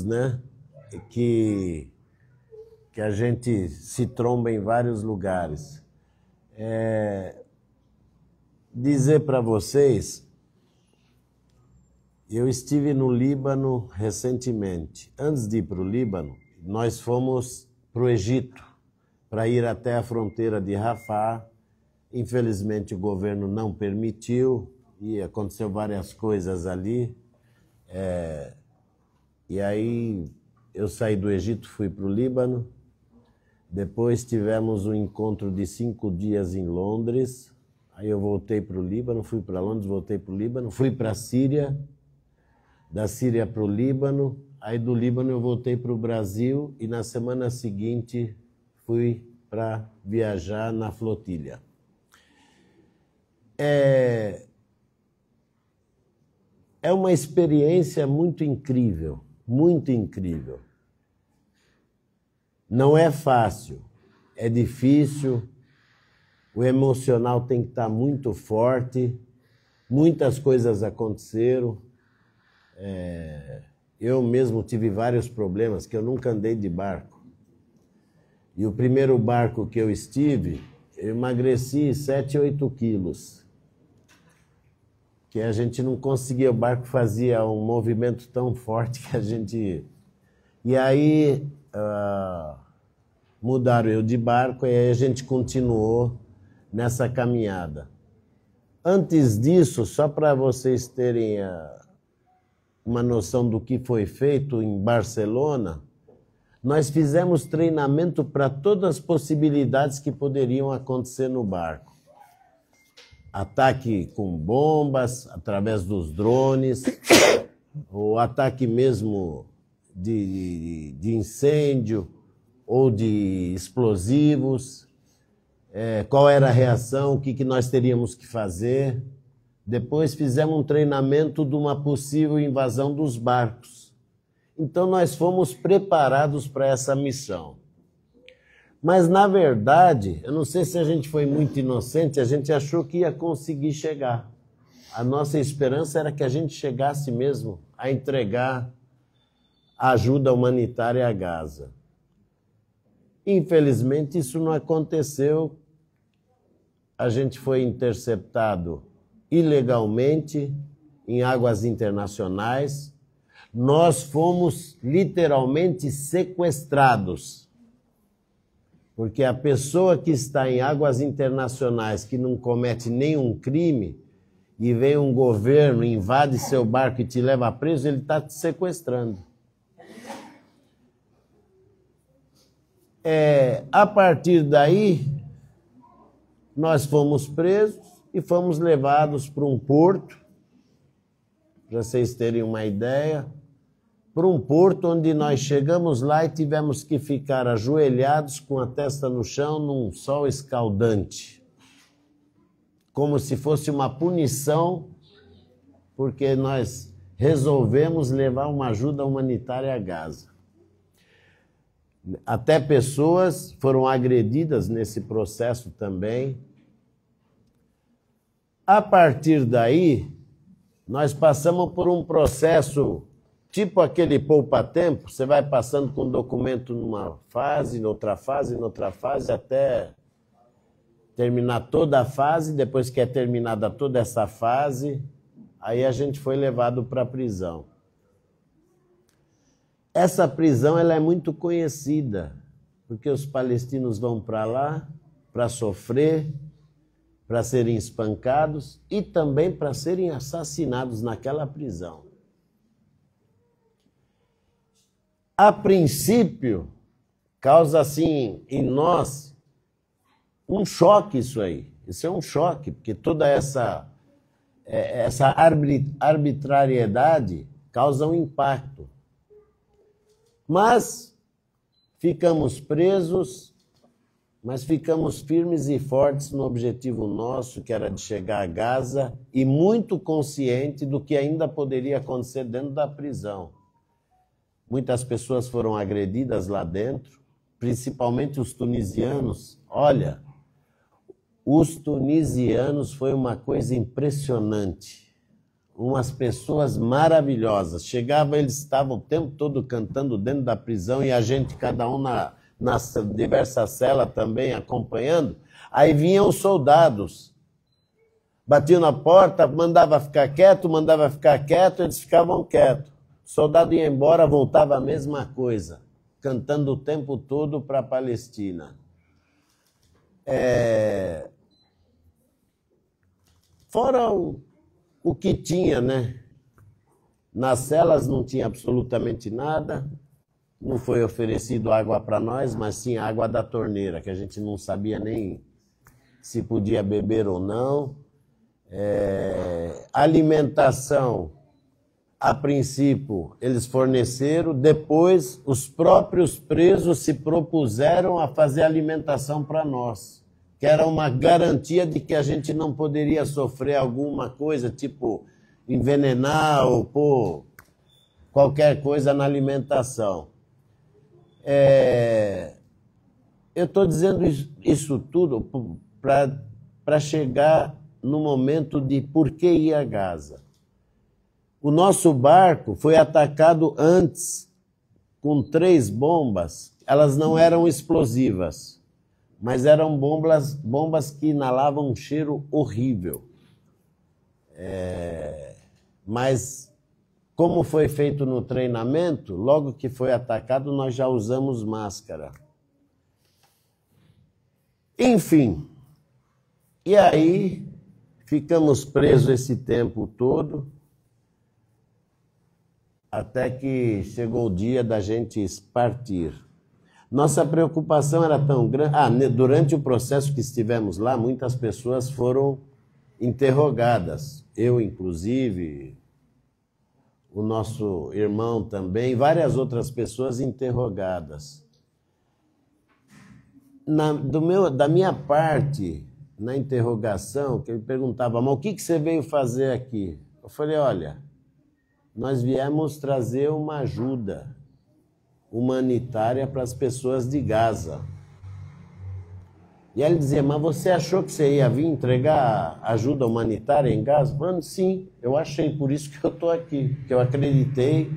né? Que, que a gente se tromba em vários lugares. Dizer para vocês, eu estive no Líbano recentemente. Antes de ir para o Líbano, nós fomos para o Egito, para ir até a fronteira de Rafah. Infelizmente o governo não permitiu e aconteceu várias coisas ali. E aí eu saí do Egito, fui para o Líbano. Depois tivemos um encontro de 5 dias em Londres. Aí eu voltei para o Líbano, fui para Londres, voltei para o Líbano. Fui para a Síria, da Síria para o Líbano. Aí do Líbano eu voltei para o Brasil e na semana seguinte fui para viajar na flotilha. É uma experiência muito incrível, muito incrível. Não é fácil, é difícil, o emocional tem que estar muito forte, muitas coisas aconteceram. Eu mesmo tive vários problemas, que eu nunca andei de barco. E o primeiro barco que eu estive, eu emagreci 7, 8 quilos. Que a gente não conseguia, o barco fazia um movimento tão forte que a gente... E aí mudaram eu de barco e aí a gente continuou nessa caminhada. Antes disso, só para vocês terem uma noção do que foi feito em Barcelona, nós fizemos treinamento para todas as possibilidades que poderiam acontecer no barco. Ataque com bombas, através dos drones, o ataque mesmo de incêndio ou de explosivos, qual era a reação, o que nós teríamos que fazer. Depois fizemos um treinamento de uma possível invasão dos barcos. Então nós fomos preparados para essa missão. Mas, na verdade, eu não sei se a gente foi muito inocente, a gente achou que ia conseguir chegar. A nossa esperança era que a gente chegasse mesmo a entregar ajuda humanitária a Gaza. Infelizmente, isso não aconteceu. A gente foi interceptado ilegalmente em águas internacionais. Nós fomos literalmente sequestrados. Porque a pessoa que está em águas internacionais, que não comete nenhum crime, e vem um governo, invade seu barco e te leva preso, ele está te sequestrando. A partir daí, nós fomos presos e fomos levados para um porto, para vocês terem uma ideia, para um porto onde nós chegamos lá e tivemos que ficar ajoelhados com a testa no chão num sol escaldante. Como se fosse uma punição, porque nós resolvemos levar uma ajuda humanitária a Gaza. Até pessoas foram agredidas nesse processo também. A partir daí, nós passamos por um processo... Tipo aquele poupa-tempo, você vai passando com o documento numa fase, noutra fase, até terminar toda a fase. Depois que é terminada toda essa fase, aí a gente foi levado para a prisão. Essa prisão ela é muito conhecida, porque os palestinos vão para lá para sofrer, para serem espancados e também para serem assassinados naquela prisão. A princípio, causa assim em nós um choque isso aí. Isso é um choque, porque toda essa arbitrariedade causa um impacto. Mas ficamos presos, mas ficamos firmes e fortes no objetivo nosso, que era de chegar a Gaza, e muito consciente do que ainda poderia acontecer dentro da prisão. Muitas pessoas foram agredidas lá dentro, principalmente os tunisianos. Olha, os tunisianos foi uma coisa impressionante. umas pessoas maravilhosas. Chegava, eles estavam o tempo todo cantando dentro da prisão e a gente, cada um nas diversas celas também acompanhando. Aí vinham os soldados, batiam na porta, mandava ficar quieto, eles ficavam quietos. O soldado ia embora, voltava a mesma coisa, cantando o tempo todo para a Palestina. Fora o que tinha, né? Nas celas não tinha absolutamente nada, não foi oferecido água para nós, mas tinha água da torneira, que a gente não sabia nem se podia beber ou não. Alimentação, a princípio, eles forneceram, depois os próprios presos se propuseram a fazer alimentação para nós, que era uma garantia de que a gente não poderia sofrer alguma coisa, tipo envenenar ou pôr qualquer coisa na alimentação. Eu estou dizendo isso tudo para chegar no momento de por que ir a Gaza. O nosso barco foi atacado antes com 3 bombas. Elas não eram explosivas, mas eram bombas que inalavam um cheiro horrível. Mas, como foi feito no treinamento, logo que foi atacado, nós já usamos máscara. Enfim, e aí ficamos presos esse tempo todo, até que chegou o dia da gente partir. Nossa preocupação era tão grande... durante o processo que estivemos lá, muitas pessoas foram interrogadas. Eu, inclusive, o nosso irmão também, várias outras pessoas interrogadas. Da minha parte, na interrogação, que ele perguntava, mas o que você veio fazer aqui? Eu falei, olha, nós viemos trazer uma ajuda humanitária para as pessoas de Gaza. E ele dizia, mas você achou que você ia vir entregar ajuda humanitária em Gaza? Falando, sim, eu achei, por isso que eu estou aqui, que eu acreditei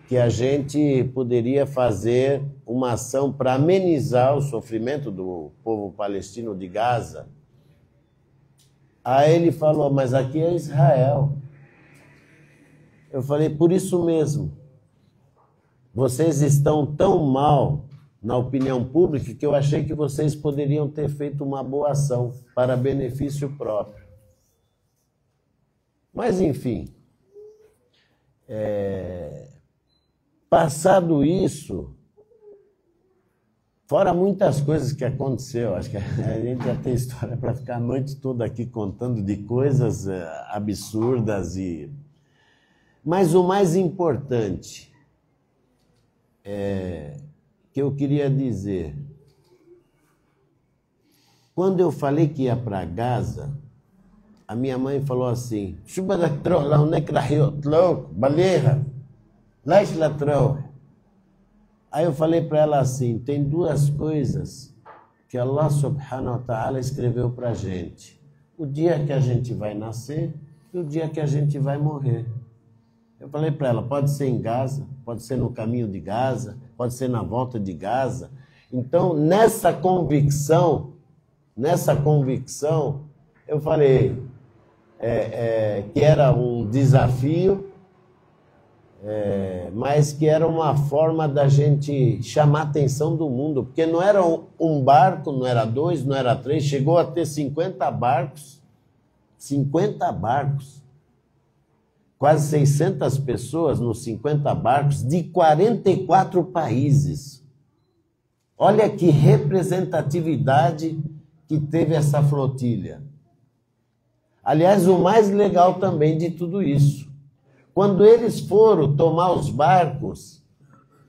que a gente poderia fazer uma ação para amenizar o sofrimento do povo palestino de Gaza. Aí ele falou, mas aqui é Israel. Eu falei, por isso mesmo. Vocês estão tão mal na opinião pública que eu achei que vocês poderiam ter feito uma boa ação para benefício próprio. Mas, enfim, passado isso, fora muitas coisas que aconteceu, acho que a gente já tem história para ficar a noite toda aqui contando de coisas absurdas, mas o mais importante que eu queria dizer, quando eu falei que ia para Gaza, a minha mãe falou assim, aí eu falei para ela assim, tem 2 coisas que Allah subhanahu wa ta'ala escreveu para a gente, o dia que a gente vai nascer e o dia que a gente vai morrer. Eu falei para ela, pode ser em Gaza, pode ser no caminho de Gaza, pode ser na volta de Gaza. Então, nessa convicção, eu falei que era um desafio, mas que era uma forma da gente chamar a atenção do mundo, porque não era um barco, não era 2, não era 3, chegou a ter 50 barcos, quase 600 pessoas nos 50 barcos de 44 países. Olha que representatividade que teve essa flotilha. Aliás, o mais legal também de tudo isso, quando eles foram tomar os barcos,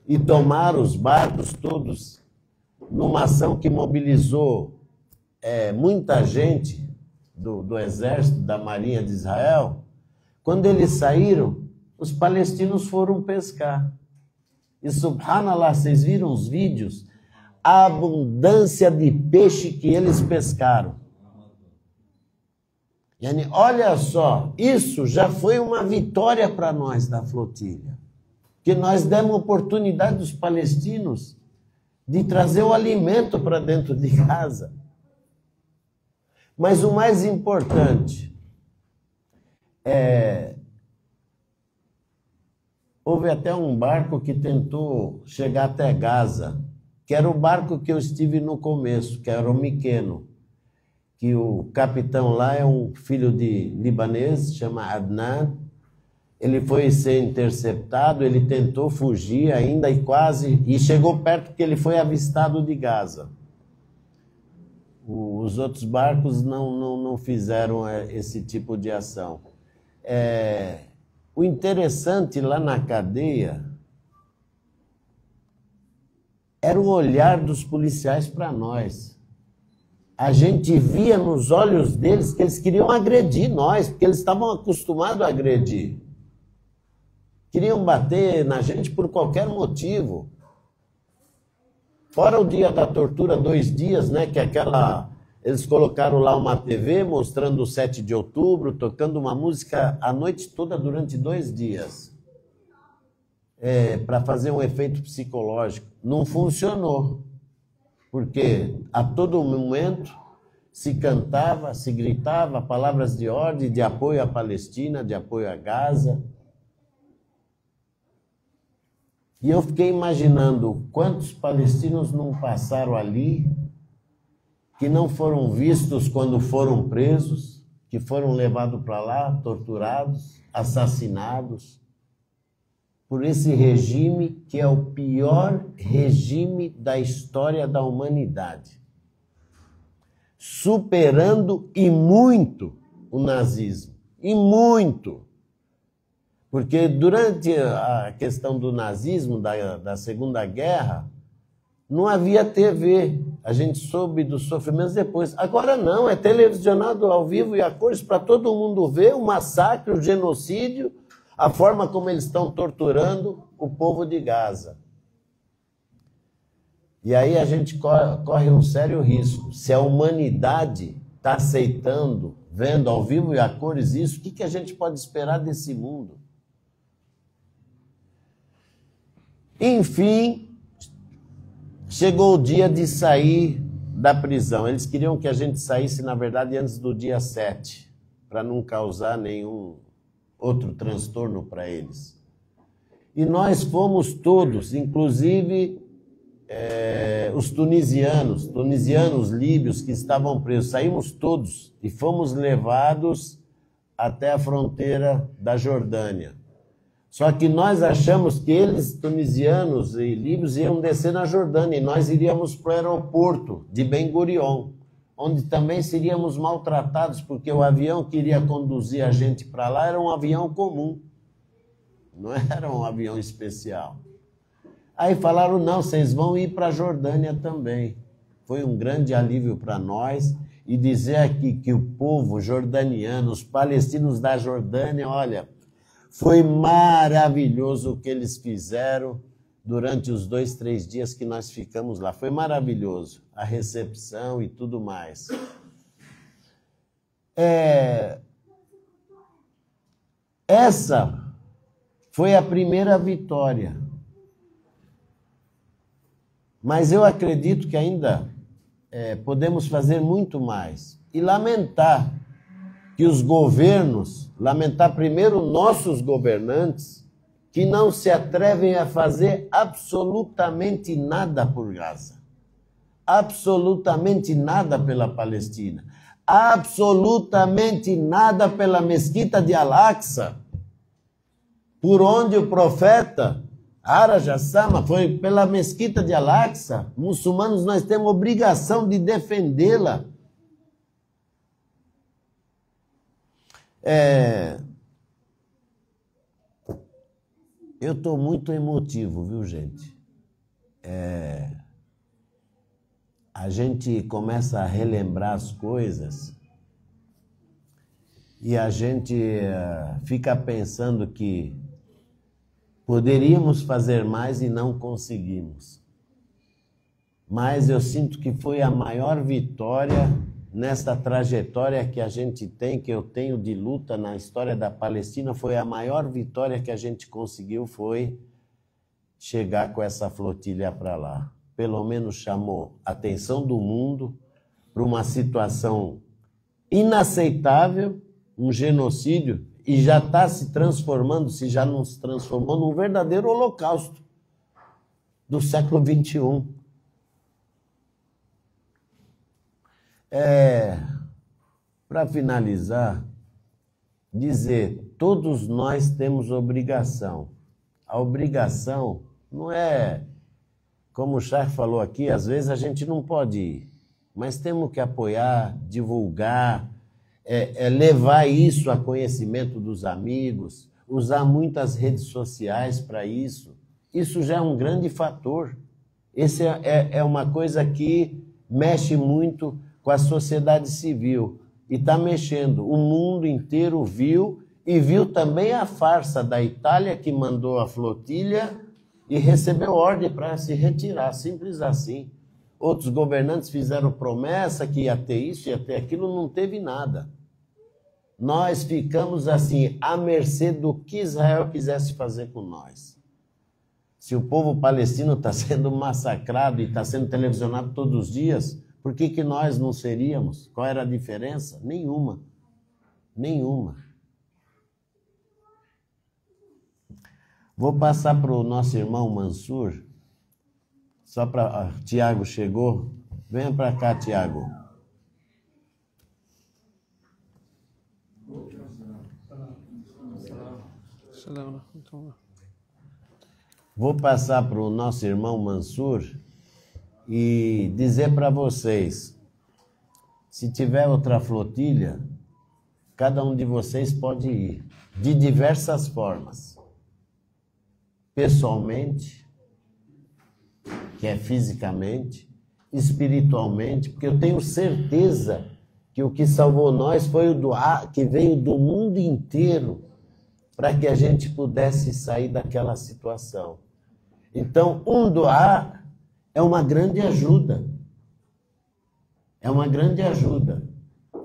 e tomaram os barcos todos, numa ação que mobilizou muita gente do exército, da Marinha de Israel, quando eles saíram, os palestinos foram pescar. E, subhanallah, vocês viram os vídeos? A abundância de peixe que eles pescaram. Yani, olha só, isso já foi uma vitória para nós da flotilha, que nós demos oportunidade dos palestinos de trazer o alimento para dentro de casa. Mas o mais importante houve até um barco que tentou chegar até Gaza, que era o barco que eu estive no começo, que era o Miqueno, que o capitão lá é um filho de libanês, chama Adnan. Ele foi ser interceptado, ele tentou fugir ainda e chegou perto porque ele foi avistado de Gaza. Os outros barcos não fizeram esse tipo de ação. O interessante lá na cadeia era o olhar dos policiais para nós. A gente via nos olhos deles que eles queriam agredir nós, porque eles estavam acostumados a agredir. Queriam bater na gente por qualquer motivo. Fora o dia da tortura, 2 dias, né? Que eles colocaram lá uma TV mostrando o 7 de outubro, tocando uma música a noite toda durante 2 dias. Para fazer um efeito psicológico. Não funcionou. Porque a todo momento se cantava, se gritava palavras de ordem, de apoio à Palestina, de apoio a Gaza. E eu fiquei imaginando quantos palestinos não passaram ali, que não foram vistos quando foram presos, que foram levados para lá, torturados, assassinados, por esse regime que é o pior regime da história da humanidade, superando e muito o nazismo, e muito. Porque durante a questão do nazismo, da Segunda Guerra, não havia TV. A gente soube dos sofrimentos depois. Agora não, é televisionado ao vivo e a cores para todo mundo ver o massacre, o genocídio, a forma como eles estão torturando o povo de Gaza. E aí a gente corre um sério risco. Se a humanidade está aceitando, vendo ao vivo e a cores isso, o que a gente pode esperar desse mundo? Enfim, chegou o dia de sair da prisão. Eles queriam que a gente saísse, na verdade, antes do dia 7, para não causar nenhum outro transtorno para eles. E nós fomos todos, inclusive os tunisianos, líbios que estavam presos, saímos todos e fomos levados até a fronteira da Jordânia. Só que nós achamos que eles, tunisianos e líbios, iam descer na Jordânia e nós iríamos para o aeroporto de Ben Gurion, onde também seríamos maltratados, porque o avião que iria conduzir a gente para lá era um avião comum, não era um avião especial. Aí falaram, não, vocês vão ir para a Jordânia também. Foi um grande alívio para nós, e dizer aqui que o povo jordaniano, os palestinos da Jordânia, olha, foi maravilhoso o que eles fizeram durante os 2, 3 dias que nós ficamos lá. Foi maravilhoso, a recepção e tudo mais. Essa foi a primeira vitória. Mas eu acredito que ainda podemos fazer muito mais. E lamentar que os governos, lamentar primeiro nossos governantes, que não se atrevem a fazer absolutamente nada por Gaza, absolutamente nada pela Palestina, absolutamente nada pela mesquita de Al-Aqsa, por onde o profeta Arajassama foi pela mesquita de Al-Aqsa. Muçulmanos, nós temos obrigação de defendê-la. Eu estou muito emotivo, viu, gente? A gente começa a relembrar as coisas e a gente fica pensando que poderíamos fazer mais e não conseguimos. Mas eu sinto que foi a maior vitória nesta trajetória que a gente tem, que eu tenho de luta na história da Palestina, foi a maior vitória que a gente conseguiu, foi chegar com essa flotilha para lá. Pelo menos chamou a atenção do mundo para uma situação inaceitável, um genocídio, e já está se transformando, se já não se transformou, num verdadeiro holocausto do século XXI. Para finalizar, dizer, todos nós temos obrigação. A obrigação não é, como o Cheikh falou aqui, às vezes a gente não pode ir, mas temos que apoiar, divulgar, levar isso a conhecimento dos amigos, usar muitas redes sociais para isso. Isso já é um grande fator. Esse é uma coisa que mexe muito com a sociedade civil. E está mexendo. O mundo inteiro viu, e viu também a farsa da Itália, que mandou a flotilha e recebeu ordem para se retirar, simples assim. Outros governantes fizeram promessa que ia ter isso, ia ter aquilo, não teve nada. Nós ficamos assim, à mercê do que Israel quisesse fazer com nós. Se o povo palestino está sendo massacrado e está sendo televisionado todos os dias, por que nós não seríamos? Qual era a diferença? Nenhuma. Nenhuma. Vou passar para o nosso irmão Mansur. Só para... Tiago chegou. Venha para cá, Tiago. Vou passar para o nosso irmão Mansur e dizer para vocês, se tiver outra flotilha, cada um de vocês pode ir, de diversas formas. Pessoalmente, que é fisicamente, espiritualmente, porque eu tenho certeza que o que salvou nós foi o duá que veio do mundo inteiro para que a gente pudesse sair daquela situação. Então, um duá é uma grande ajuda. É uma grande ajuda.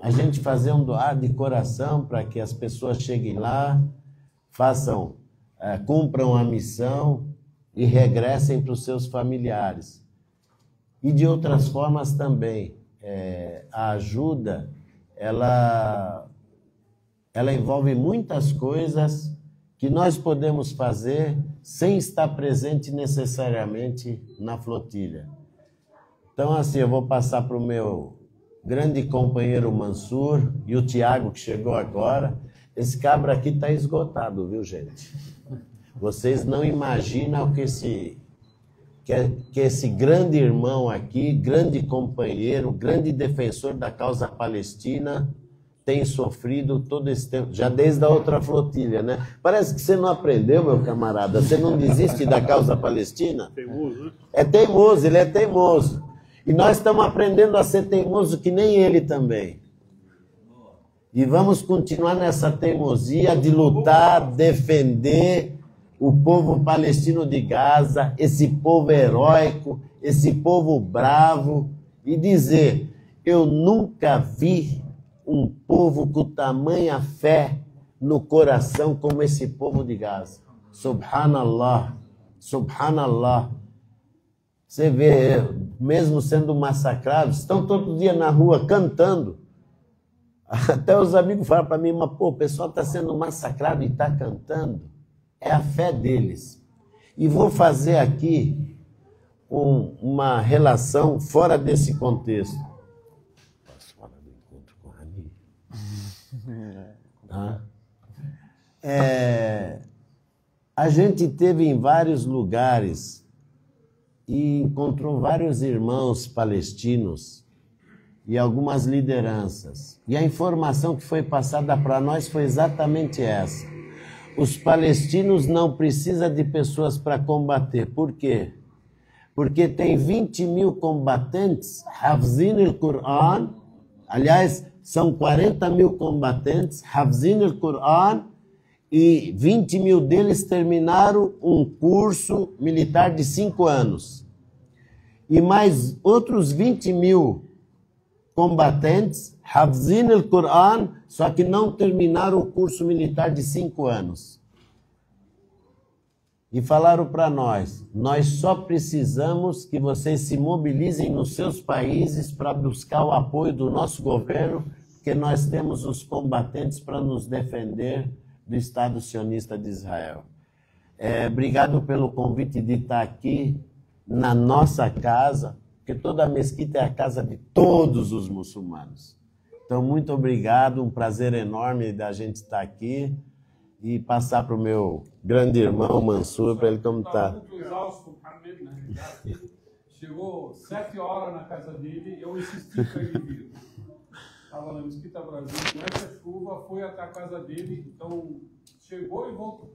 A gente fazer um duá de coração para que as pessoas cheguem lá, façam, cumpram a missão e regressem para os seus familiares. E de outras formas também. A ajuda, ela envolve muitas coisas que nós podemos fazer sem estar presente necessariamente na flotilha. Então, assim, eu vou passar para o meu grande companheiro Mansur e o Tiago, que chegou agora. Esse cabra aqui está esgotado, viu, gente? Vocês não imaginam o que esse grande irmão aqui, grande companheiro, grande defensor da causa palestina, tem sofrido todo esse tempo, já desde a outra flotilha, né? Parece que você não aprendeu, meu camarada, você não desiste da causa palestina? Teimoso, né? É teimoso, ele é teimoso. E nós estamos aprendendo a ser teimoso que nem ele também. E vamos continuar nessa teimosia de lutar, defender o povo palestino de Gaza, esse povo heróico, esse povo bravo, e dizer, eu nunca vi um povo com tamanha fé no coração como esse povo de Gaza. Subhanallah, subhanallah. Você vê, mesmo sendo massacrados, estão todo dia na rua cantando. Até os amigos falam para mim, mas pô, o pessoal está sendo massacrado e está cantando. É a fé deles. E vou fazer aqui uma relação fora desse contexto. Posso falar do encontro com a Rani? A gente esteve em vários lugares e encontrou vários irmãos palestinos e algumas lideranças. E a informação que foi passada para nós foi exatamente essa. Os palestinos não precisam de pessoas para combater. Por quê? Porque tem 20 mil combatentes, Hafzin al-Qur'an, aliás, são 40 mil combatentes, Hafzin al-Qur'an, e 20 mil deles terminaram um curso militar de 5 anos. E mais outros 20 mil combatentes, hafzin al-Quran, só que não terminaram o curso militar de 5 anos. E falaram para nós só precisamos que vocês se mobilizem nos seus países para buscar o apoio do nosso governo, porque nós temos os combatentes para nos defender do Estado sionista de Israel. Obrigado pelo convite de estar aqui na nossa casa, porque toda a mesquita é a casa de todos os muçulmanos. Então, muito obrigado, um prazer enorme da gente estar aqui e passar para o meu grande irmão Mansur, para ele comentar. Muito exausto, Mohamed, né? Chegou 7 horas na casa dele, eu insisti para ele vir. Estava na Mesquita Brasil, com essa chuva, foi até a casa dele, então chegou e voltou.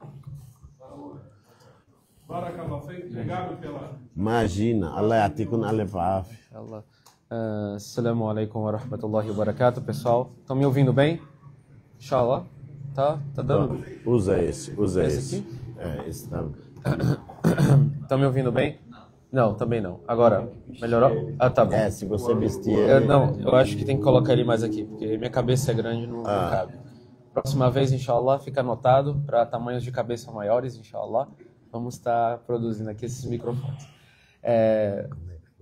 Barakallahu feik, obrigado pela... Imagina, Allah yatikun alif afi. Assalamu alaikum wa rahmatullahi wa barakatuh, pessoal. Estão me ouvindo bem? Inshallah. Tá dando? Usa esse. Esse aqui? Esse tá. Estão me ouvindo bem? Não, também não. Agora, melhorou? Ah, tá bom. Se você vestir ele... eu acho que tem que colocar ele mais aqui, porque minha cabeça é grande, não cabe. Próxima vez, inshallah, fica anotado para tamanhos de cabeça maiores, inshallah. Vamos estar produzindo aqui esses microfones.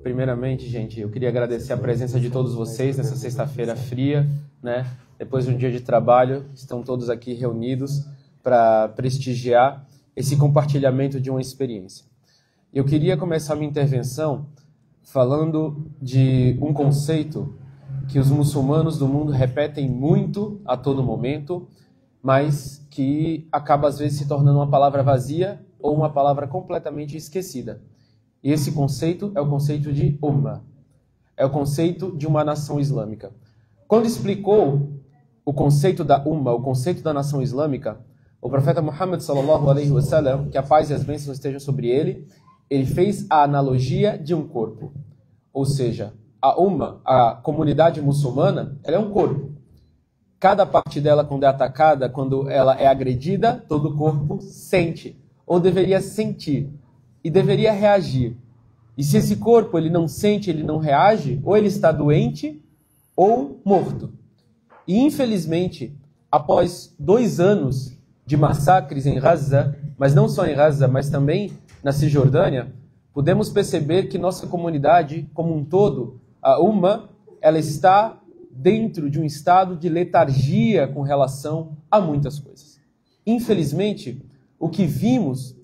Primeiramente, gente, eu queria agradecer a presença de todos vocês nessa sexta-feira fria, né? Depois de um dia de trabalho, estão todos aqui reunidos para prestigiar esse compartilhamento de uma experiência. Eu queria começar minha intervenção falando de um conceito que os muçulmanos do mundo repetem muito a todo momento, mas que acaba às vezes se tornando uma palavra vazia ou uma palavra completamente esquecida. E esse conceito é o conceito de Ummah, é o conceito de uma nação islâmica. Quando explicou o conceito da Ummah, o conceito da nação islâmica, o profeta Muhammad sallallahu alaihi wasallam, que a paz e as bênçãos estejam sobre ele, ele fez a analogia de um corpo. Ou seja, a Ummah, a comunidade muçulmana, ela é um corpo. Cada parte dela, quando é atacada, quando ela é agredida, todo o corpo sente, ou deveria sentir, e deveria reagir. E se esse corpo ele não sente, ele não reage, ou ele está doente, ou morto. E infelizmente, após 2 anos de massacres em Gaza, mas não só em Gaza, mas também na Cisjordânia, podemos perceber que nossa comunidade, como um todo, a Ummah, ela está dentro de um estado de letargia com relação a muitas coisas. Infelizmente, o que vimos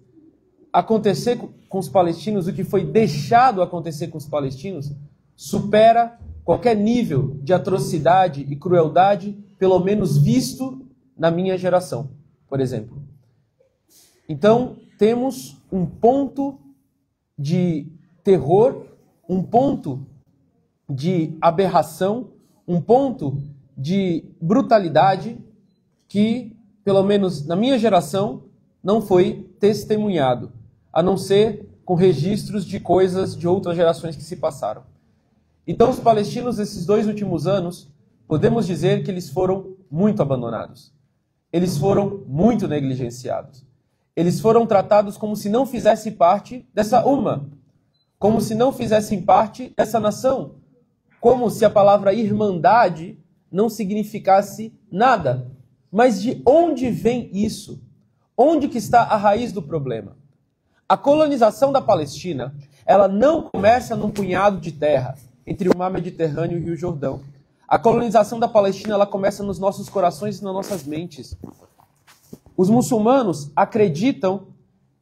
acontecer com os palestinos, o que foi deixado acontecer com os palestinos, supera qualquer nível de atrocidade e crueldade, pelo menos visto na minha geração, por exemplo. Então, temos um ponto de terror, um ponto de aberração, um ponto de brutalidade que, pelo menos na minha geração, não foi testemunhado, a não ser com registros de coisas de outras gerações que se passaram. Então, os palestinos, nesses 2 últimos anos, podemos dizer que eles foram muito abandonados. Eles foram muito negligenciados. Eles foram tratados como se não fizessem parte dessa Ummah, como se não fizessem parte dessa nação, como se a palavra irmandade não significasse nada. Mas de onde vem isso? Onde que está a raiz do problema? A colonização da Palestina, ela não começa num punhado de terra entre o mar Mediterrâneo e o Rio Jordão. A colonização da Palestina, ela começa nos nossos corações e nas nossas mentes. Os muçulmanos acreditam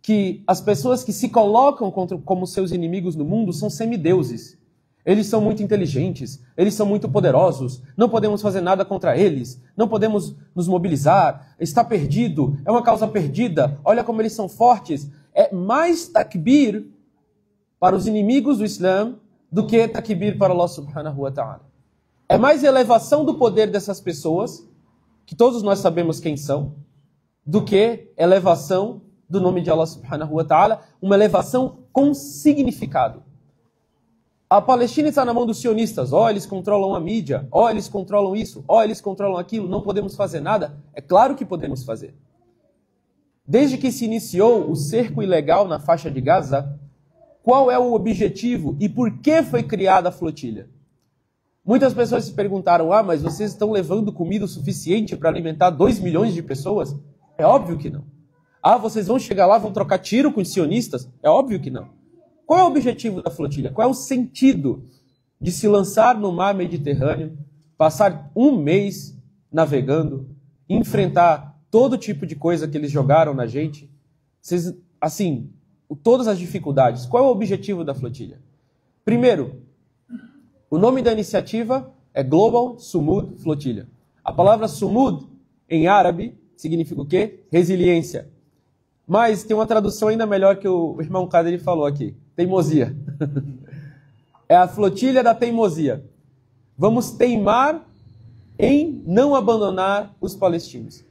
que as pessoas que se colocam como seus inimigos no mundo são semideuses. Eles são muito inteligentes, eles são muito poderosos, não podemos fazer nada contra eles, não podemos nos mobilizar, está perdido, é uma causa perdida, olha como eles são fortes. É mais takbir para os inimigos do Islã do que takbir para Allah subhanahu wa ta'ala. É mais elevação do poder dessas pessoas, que todos nós sabemos quem são, do que elevação do nome de Allah subhanahu wa ta'ala, uma elevação com significado. A Palestina está na mão dos sionistas, eles controlam a mídia, eles controlam isso, eles controlam aquilo, não podemos fazer nada. É claro que podemos fazer. Desde que se iniciou o cerco ilegal na faixa de Gaza, qual é o objetivo e por que foi criada a flotilha? Muitas pessoas se perguntaram, mas vocês estão levando comida o suficiente para alimentar 2 milhões de pessoas? É óbvio que não. Vocês vão chegar lá, vão trocar tiro com os sionistas? É óbvio que não. Qual é o objetivo da flotilha? Qual é o sentido de se lançar no mar Mediterrâneo, passar um mês navegando, enfrentar todo tipo de coisa que eles jogaram na gente? Assim, todas as dificuldades. Qual é o objetivo da flotilha? Primeiro, o nome da iniciativa é Global Sumud Flotilha. A palavra Sumud, em árabe, significa o quê? Resiliência. Mas tem uma tradução ainda melhor que o irmão Kader falou aqui. Teimosia. É a flotilha da teimosia. Vamos teimar em não abandonar os palestinos.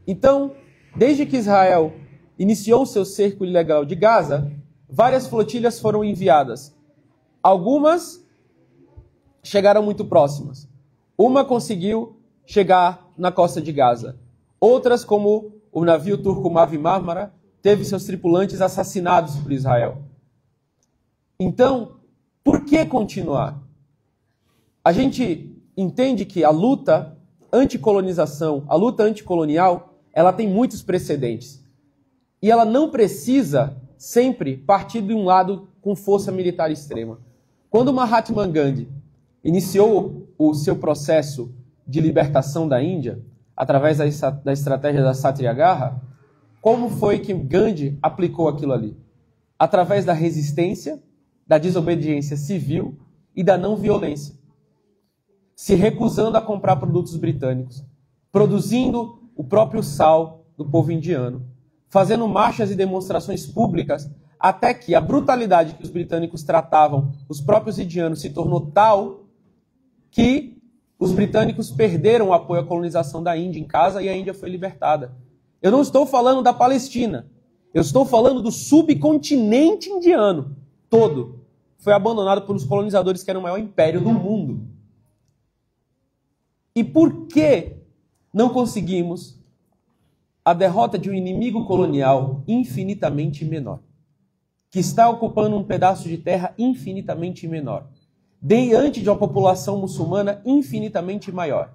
Então, desde que Israel iniciou seu cerco ilegal de Gaza, várias flotilhas foram enviadas. Algumas chegaram muito próximas. Uma conseguiu chegar na costa de Gaza. Outras, como o navio turco Mavi Marmara, teve seus tripulantes assassinados por Israel. Então, por que continuar? A gente entende que a luta anticolonização, a luta anticolonial, ela tem muitos precedentes. E ela não precisa sempre partir de um lado com força militar extrema. Quando Mahatma Gandhi iniciou o seu processo de libertação da Índia, através da estratégia da Satyagraha, como foi que Gandhi aplicou aquilo ali? Através da resistência, da desobediência civil e da não violência. Se recusando a comprar produtos britânicos, produzindo o próprio sal do povo indiano, fazendo marchas e demonstrações públicas, até que a brutalidade que os britânicos tratavam os próprios indianos se tornou tal que os britânicos perderam o apoio à colonização da Índia em casa e a Índia foi libertada. Eu não estou falando da Palestina, eu estou falando do subcontinente indiano todo. Foi abandonado pelos colonizadores que eram o maior império do mundo. E por que não conseguimos a derrota de um inimigo colonial infinitamente menor, que está ocupando um pedaço de terra infinitamente menor, diante de uma população muçulmana infinitamente maior,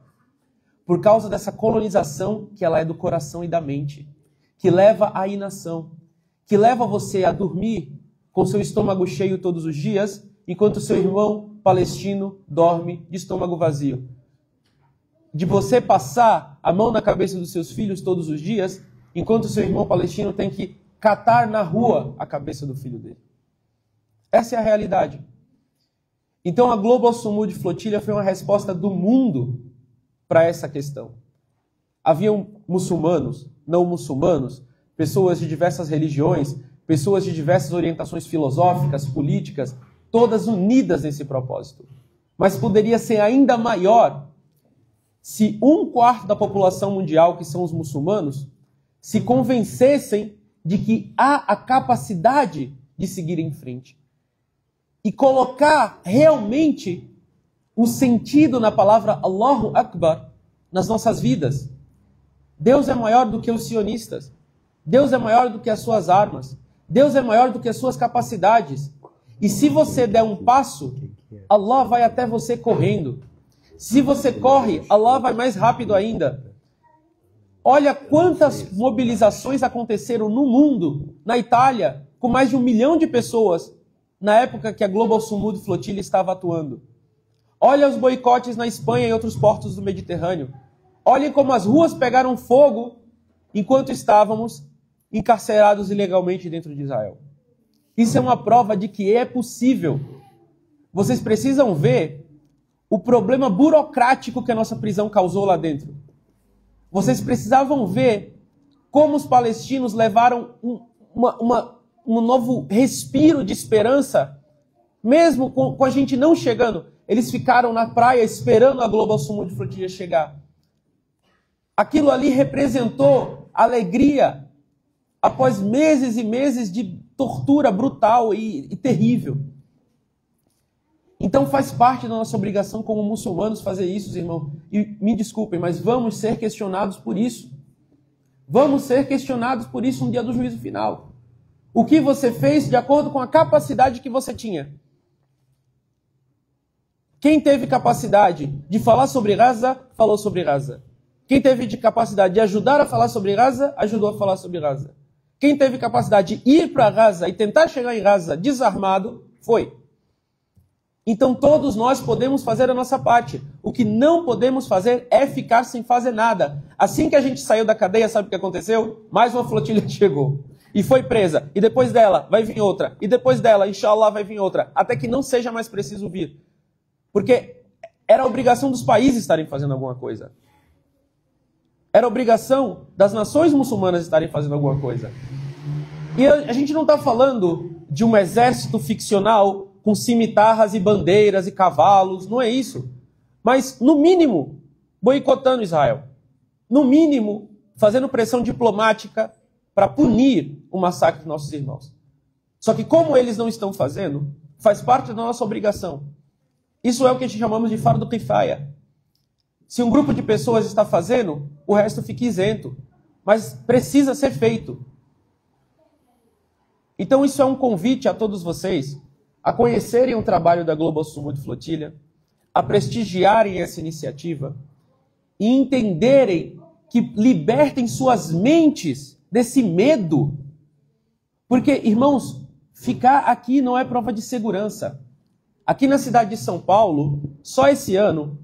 por causa dessa colonização que ela é do coração e da mente, que leva à inação, que leva você a dormir com seu estômago cheio todos os dias, enquanto seu irmão palestino dorme de estômago vazio. De você passar a mão na cabeça dos seus filhos todos os dias, enquanto seu irmão palestino tem que catar na rua a cabeça do filho dele. Essa é a realidade. Então a Global Sumud Flotilha foi uma resposta do mundo para essa questão. Haviam muçulmanos, não muçulmanos, pessoas de diversas religiões, pessoas de diversas orientações filosóficas, políticas, todas unidas nesse propósito. Mas poderia ser ainda maior se 1/4 da população mundial, que são os muçulmanos, se convencessem de que há a capacidade de seguir em frente. E colocar realmente o sentido na palavra Allahu Akbar nas nossas vidas. Deus é maior do que os sionistas. Deus é maior do que as suas armas. Deus é maior do que as suas capacidades. E se você der um passo, Allah vai até você correndo. Se você corre, Allah vai mais rápido ainda. Olha quantas mobilizações aconteceram no mundo, na Itália, com mais de 1 milhão de pessoas, na época que a Global Sumud Flotilha estava atuando. Olha os boicotes na Espanha e outros portos do Mediterrâneo. Olhem como as ruas pegaram fogo enquanto estávamos encarcerados ilegalmente dentro de Israel. Isso é uma prova de que é possível. Vocês precisam ver o problema burocrático que a nossa prisão causou lá dentro. Vocês precisavam ver como os palestinos levaram um novo respiro de esperança, mesmo com a gente não chegando. Eles ficaram na praia esperando a Global Sumud Flotilha chegar. Aquilo ali representou alegria após meses e meses de tortura brutal e terrível. Então faz parte da nossa obrigação como muçulmanos fazer isso, irmão. E me desculpem, mas vamos ser questionados por isso. Vamos ser questionados por isso no dia do juízo final. O que você fez de acordo com a capacidade que você tinha? Quem teve capacidade de falar sobre Gaza, falou sobre Gaza. Quem teve de capacidade de ajudar a falar sobre Gaza, ajudou a falar sobre Gaza. Quem teve capacidade de ir para Gaza e tentar chegar em Gaza desarmado, foi. Então todos nós podemos fazer a nossa parte. O que não podemos fazer é ficar sem fazer nada. Assim que a gente saiu da cadeia, sabe o que aconteceu? Mais uma flotilha chegou. E foi presa. E depois dela vai vir outra. E depois dela, inshallah, vai vir outra. Até que não seja mais preciso vir. Porque era a obrigação dos países estarem fazendo alguma coisa. Era a obrigação das nações muçulmanas estarem fazendo alguma coisa. E a gente não está falando de um exército ficcional com cimitarras e bandeiras e cavalos, não é isso. Mas, no mínimo, boicotando Israel. No mínimo, fazendo pressão diplomática para punir o massacre de nossos irmãos. Só que como eles não estão fazendo, faz parte da nossa obrigação. Isso é o que a gente chamamos de fardo kifaya. Se um grupo de pessoas está fazendo, o resto fica isento. Mas precisa ser feito. Então isso é um convite a todos vocês a conhecerem o trabalho da Global Sumud Flotilha, a prestigiarem essa iniciativa e entenderem que libertem suas mentes desse medo. Porque, irmãos, ficar aqui não é prova de segurança. Aqui na cidade de São Paulo, só esse ano,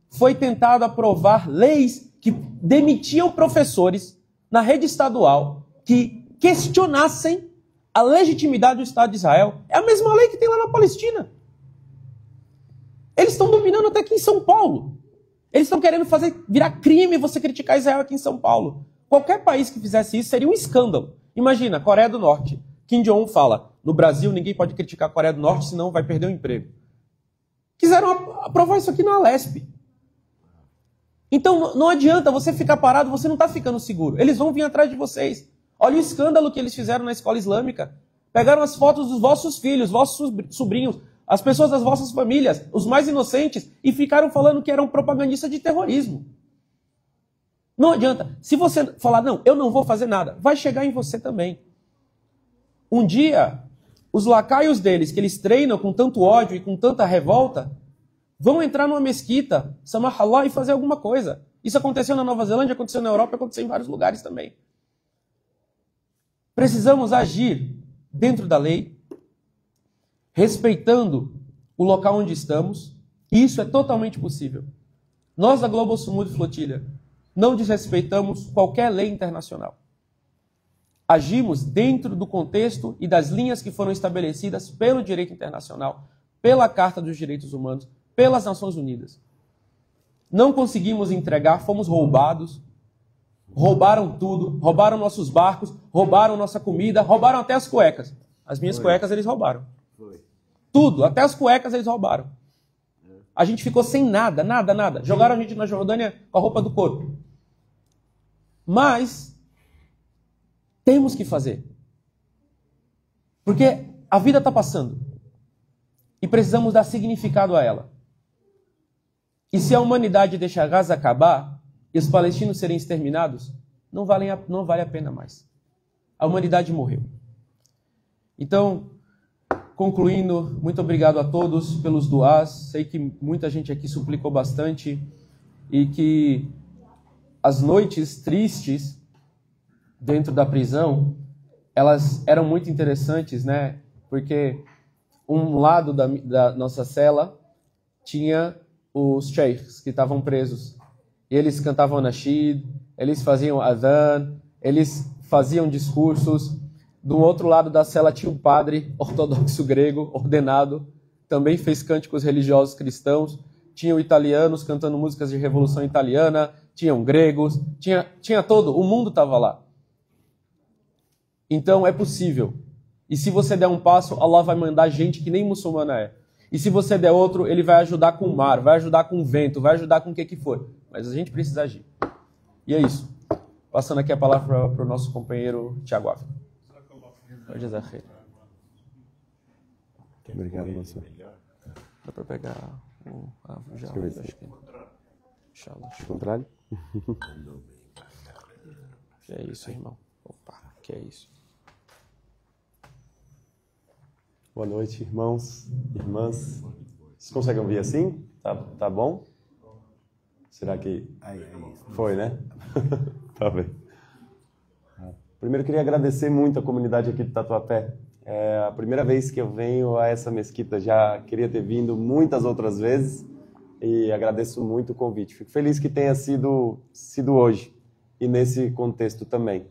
foi tentado aprovar leis que demitiam professores na rede estadual que questionassem a legitimidade do Estado de Israel. É a mesma lei que tem lá na Palestina. Eles estão dominando até aqui em São Paulo. Eles estão querendo fazer virar crime você criticar Israel aqui em São Paulo. Qualquer país que fizesse isso seria um escândalo. Imagina, Coreia do Norte. Kim Jong-un fala, no Brasil ninguém pode criticar a Coreia do Norte, senão vai perder o emprego. Quiseram aprovar isso aqui na Alesp. Então não adianta você ficar parado, você não está ficando seguro. Eles vão vir atrás de vocês. Olha o escândalo que eles fizeram na escola islâmica. Pegaram as fotos dos vossos filhos, vossos sobrinhos, as pessoas das vossas famílias, os mais inocentes, e ficaram falando que eram propagandistas de terrorismo. Não adianta. Se você falar, não, eu não vou fazer nada, vai chegar em você também. Um dia, os lacaios deles, que eles treinam com tanto ódio e com tanta revolta, vão entrar numa mesquita, samahallah, e fazer alguma coisa. Isso aconteceu na Nova Zelândia, aconteceu na Europa, aconteceu em vários lugares também. Precisamos agir dentro da lei, respeitando o local onde estamos, e isso é totalmente possível. Nós, da Global Sumud Flotilha, não desrespeitamos qualquer lei internacional. Agimos dentro do contexto e das linhas que foram estabelecidas pelo direito internacional, pela Carta dos Direitos Humanos, pelas Nações Unidas. Não conseguimos entregar, fomos roubados, roubaram tudo, roubaram nossos barcos, roubaram nossa comida, roubaram até as cuecas. As minhas cuecas eles roubaram. Tudo, até as cuecas eles roubaram. A gente ficou sem nada, nada, nada. Jogaram a gente na Jordânia com a roupa do corpo. Mas temos que fazer. Porque a vida está passando. E precisamos dar significado a ela. E se a humanidade deixar Gaza acabar e os palestinos serem exterminados, não vale a pena mais. A humanidade morreu. Então, concluindo, muito obrigado a todos pelos duás. Sei que muita gente aqui suplicou bastante e que as noites tristes dentro da prisão, elas eram muito interessantes, né? Porque um lado da nossa cela tinha os sheikhs que estavam presos. Eles cantavam nasheed, eles faziam adhan, eles faziam discursos. Do outro lado da cela tinha um padre ortodoxo grego, ordenado, também fez cânticos religiosos cristãos. Tinham italianos cantando músicas de Revolução Italiana, tinham gregos, tinha todo, o mundo estava lá. Então é possível. E se você der um passo, Allah vai mandar gente que nem muçulmana é. E se você der outro, ele vai ajudar com o mar, vai ajudar com o vento, vai ajudar com o que for. Mas a gente precisa agir. E é isso. Passando aqui a palavra para o nosso companheiro Tiago Ávila. Obrigado, moço. Dá para pegar o já. Inshallah. Contrário? Que é isso, irmão. Opa, que é isso. Boa noite, irmãos, irmãs. Vocês conseguem ouvir assim? Tá bom? Será que foi, né? Tá bem. Primeiro, eu queria agradecer muito a comunidade aqui do Tatuapé. É a primeira vez que eu venho a essa mesquita. Já queria ter vindo muitas outras vezes e agradeço muito o convite. Fico feliz que tenha sido hoje e nesse contexto também.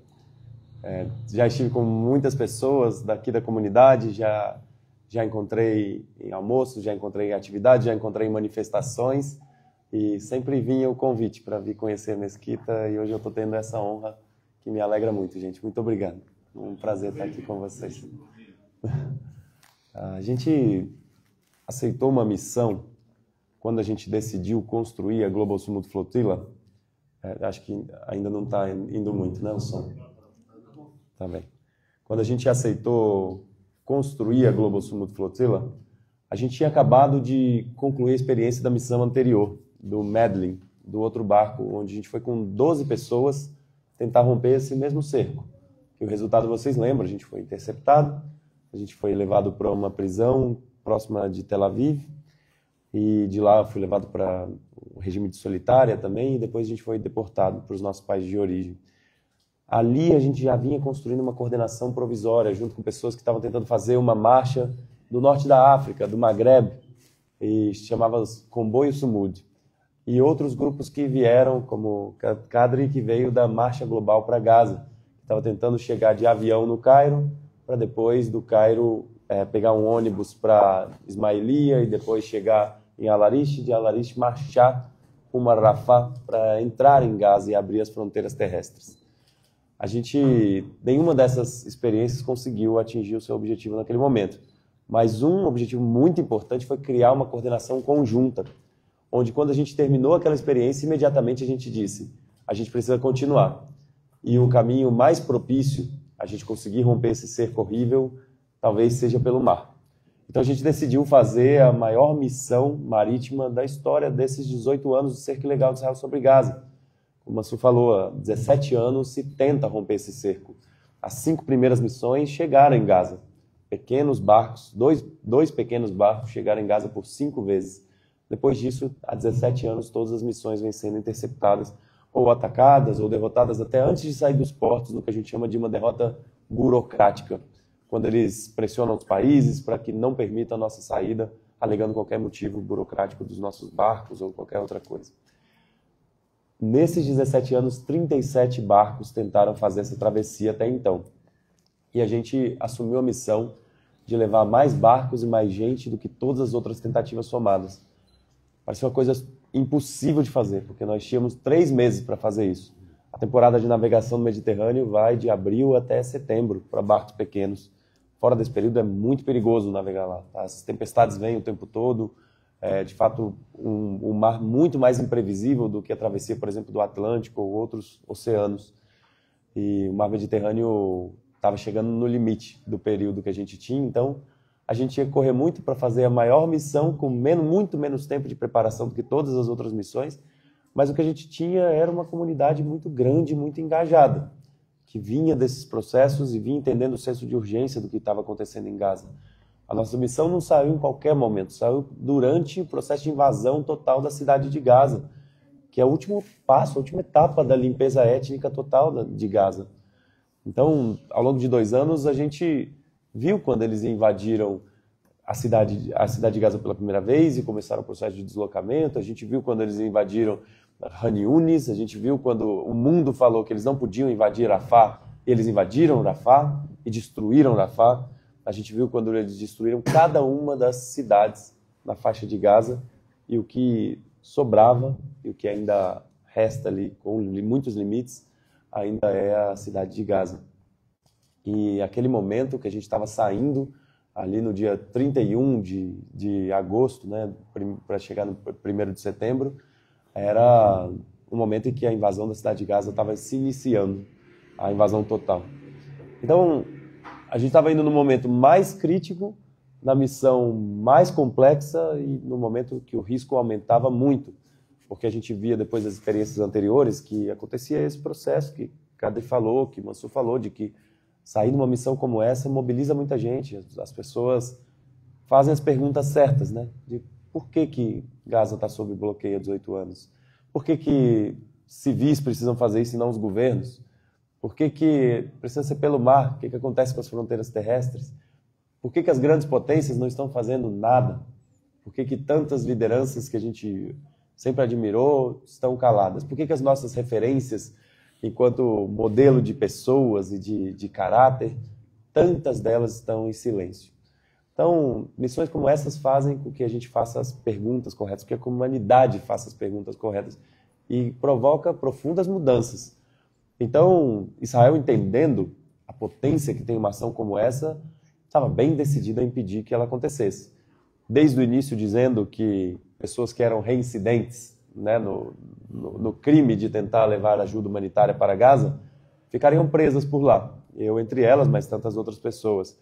Já estive com muitas pessoas daqui da comunidade, já encontrei em almoços, já encontrei em atividades, já encontrei em manifestações e sempre vinha o convite para vir conhecer a mesquita e hoje eu estou tendo essa honra que me alegra muito, gente. Muito obrigado. Um prazer estar aqui com vocês. A gente aceitou uma missão quando a gente decidiu construir a Global Summit Flotilla. Acho que ainda não está indo muito, né, o som? Tá bem. Quando a gente aceitou construir a Global Summit Flotilla, a gente tinha acabado de concluir a experiência da missão anterior, do Medlin, do outro barco, onde a gente foi com 12 pessoas tentar romper esse mesmo cerco. E o resultado vocês lembram, a gente foi interceptado, a gente foi levado para uma prisão próxima de Tel Aviv, e de lá fui levado para o regime de solitária também, e depois a gente foi deportado para os nossos países de origem. Ali a gente já vinha construindo uma coordenação provisória, junto com pessoas que estavam tentando fazer uma marcha do norte da África, do Maghreb, e chamava Comboio Sumud. E outros grupos que vieram, como Kadri, que veio da Marcha Global para Gaza, que estava tentando chegar de avião no Cairo, para depois do Cairo pegar um ônibus para Ismailia e depois chegar em Al-Arish, de Al-Arish marchar rumo a Rafah para entrar em Gaza e abrir as fronteiras terrestres. Nenhuma dessas experiências conseguiu atingir o seu objetivo naquele momento. Mas um objetivo muito importante foi criar uma coordenação conjunta, onde quando a gente terminou aquela experiência, imediatamente a gente disse, a gente precisa continuar. E um caminho mais propício a gente conseguir romper esse cerco horrível, talvez seja pelo mar. Então a gente decidiu fazer a maior missão marítima da história desses 18 anos do cerco ilegal de Israel sobre Gaza. Como o Mansur falou, há 17 anos se tenta romper esse cerco. As 5 primeiras missões chegaram em Gaza. Pequenos barcos, dois pequenos barcos chegaram em Gaza por 5 vezes. Depois disso, há 17 anos, todas as missões vêm sendo interceptadas, ou atacadas, ou derrotadas até antes de sair dos portos, no que a gente chama de uma derrota burocrática, quando eles pressionam os países para que não permitam a nossa saída, alegando qualquer motivo burocrático dos nossos barcos ou qualquer outra coisa. Nesses 17 anos, 37 barcos tentaram fazer essa travessia até então. E a gente assumiu a missão de levar mais barcos e mais gente do que todas as outras tentativas somadas. Parecia uma coisa impossível de fazer, porque nós tínhamos 3 meses para fazer isso. A temporada de navegação no Mediterrâneo vai de abril até setembro para barcos pequenos. Fora desse período é muito perigoso navegar lá. As tempestades vêm o tempo todo. De fato, um mar muito mais imprevisível do que a travessia, por exemplo, do Atlântico ou outros oceanos. E o mar Mediterrâneo estava chegando no limite do período que a gente tinha, então a gente ia correr muito para fazer a maior missão com muito menos tempo de preparação do que todas as outras missões, mas o que a gente tinha era uma comunidade muito grande, muito engajada, que vinha desses processos e vinha entendendo o senso de urgência do que estava acontecendo em Gaza. A nossa missão não saiu em qualquer momento, saiu durante o processo de invasão total da cidade de Gaza, que é o último passo, a última etapa da limpeza étnica total de Gaza. Então, ao longo de 2 anos, a gente viu quando eles invadiram a cidade de Gaza pela primeira vez e começaram o processo de deslocamento, a gente viu quando eles invadiram Han Yunis, a gente viu quando o mundo falou que eles não podiam invadir Rafah, eles invadiram Rafah e destruíram Rafah. A gente viu quando eles destruíram cada uma das cidades na faixa de Gaza e o que sobrava e o que ainda resta ali, com muitos limites, ainda é a cidade de Gaza. E aquele momento que a gente estava saindo, ali no dia 31 de agosto, né, para chegar no 1º de setembro, era um momento em que a invasão da cidade de Gaza estava se iniciando, a invasão total. Então, a gente estava indo no momento mais crítico, na missão mais complexa e no momento que o risco aumentava muito, porque a gente via depois das experiências anteriores que acontecia esse processo que Kadri falou, que Mansur falou, de que sair numa missão como essa mobiliza muita gente. As pessoas fazem as perguntas certas, né? De Por que Gaza está sob bloqueio há 18 anos? Por que civis precisam fazer isso e não os governos? Por que precisa ser pelo mar? O que acontece com as fronteiras terrestres? Por que as grandes potências não estão fazendo nada? Por que tantas lideranças que a gente sempre admirou estão caladas? Por que as nossas referências, enquanto modelo de pessoas e de caráter, tantas delas estão em silêncio? Então, missões como essas fazem com que a gente faça as perguntas corretas, que a comunidade faça as perguntas corretas e provoca profundas mudanças. Então, Israel, entendendo a potência que tem uma ação como essa, estava bem decidida a impedir que ela acontecesse. Desde o início dizendo que pessoas que eram reincidentes, né, no crime de tentar levar ajuda humanitária para Gaza, ficariam presas por lá. Eu entre elas, mas tantas outras pessoas.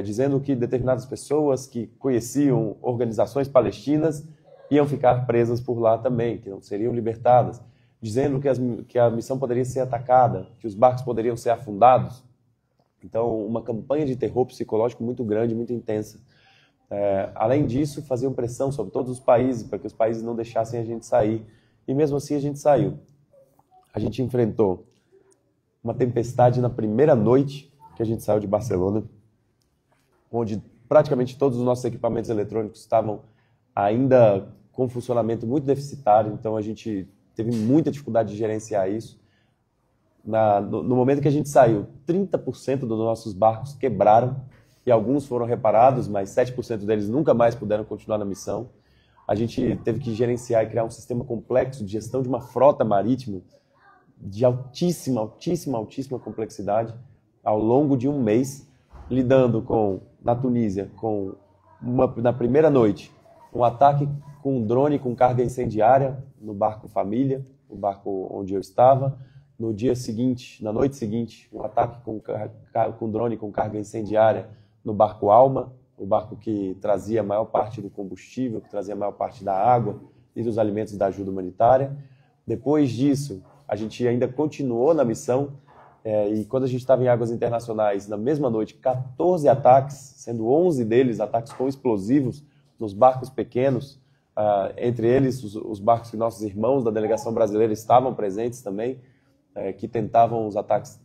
Dizendo que determinadas pessoas que conheciam organizações palestinas iam ficar presas por lá também, que não seriam libertadas. Dizendo que a missão poderia ser atacada, que os barcos poderiam ser afundados. Então, uma campanha de terror psicológico muito grande, muito intensa. Além disso, faziam pressão sobre todos os países, para que os países não deixassem a gente sair. E mesmo assim a gente saiu. A gente enfrentou uma tempestade na primeira noite que a gente saiu de Barcelona, onde praticamente todos os nossos equipamentos eletrônicos estavam ainda com funcionamento muito deficitário, então a gente teve muita dificuldade de gerenciar isso. No momento que a gente saiu, 30% dos nossos barcos quebraram, e alguns foram reparados, mas 7% deles nunca mais puderam continuar na missão. A gente teve que gerenciar e criar um sistema complexo de gestão de uma frota marítima de altíssima, altíssima, altíssima complexidade ao longo de um mês, lidando na Tunísia, na primeira noite, um ataque com um drone com carga incendiária no barco Família, o barco onde eu estava. No dia seguinte, na noite seguinte, um ataque com drone com carga incendiária no barco Alma, o barco que trazia a maior parte do combustível, que trazia a maior parte da água e dos alimentos da ajuda humanitária. Depois disso, a gente ainda continuou na missão, e quando a gente estava em águas internacionais, na mesma noite, 14 ataques, sendo 11 deles ataques com explosivos nos barcos pequenos, entre eles os barcos que nossos irmãos da delegação brasileira estavam presentes também, que tentavam os ataques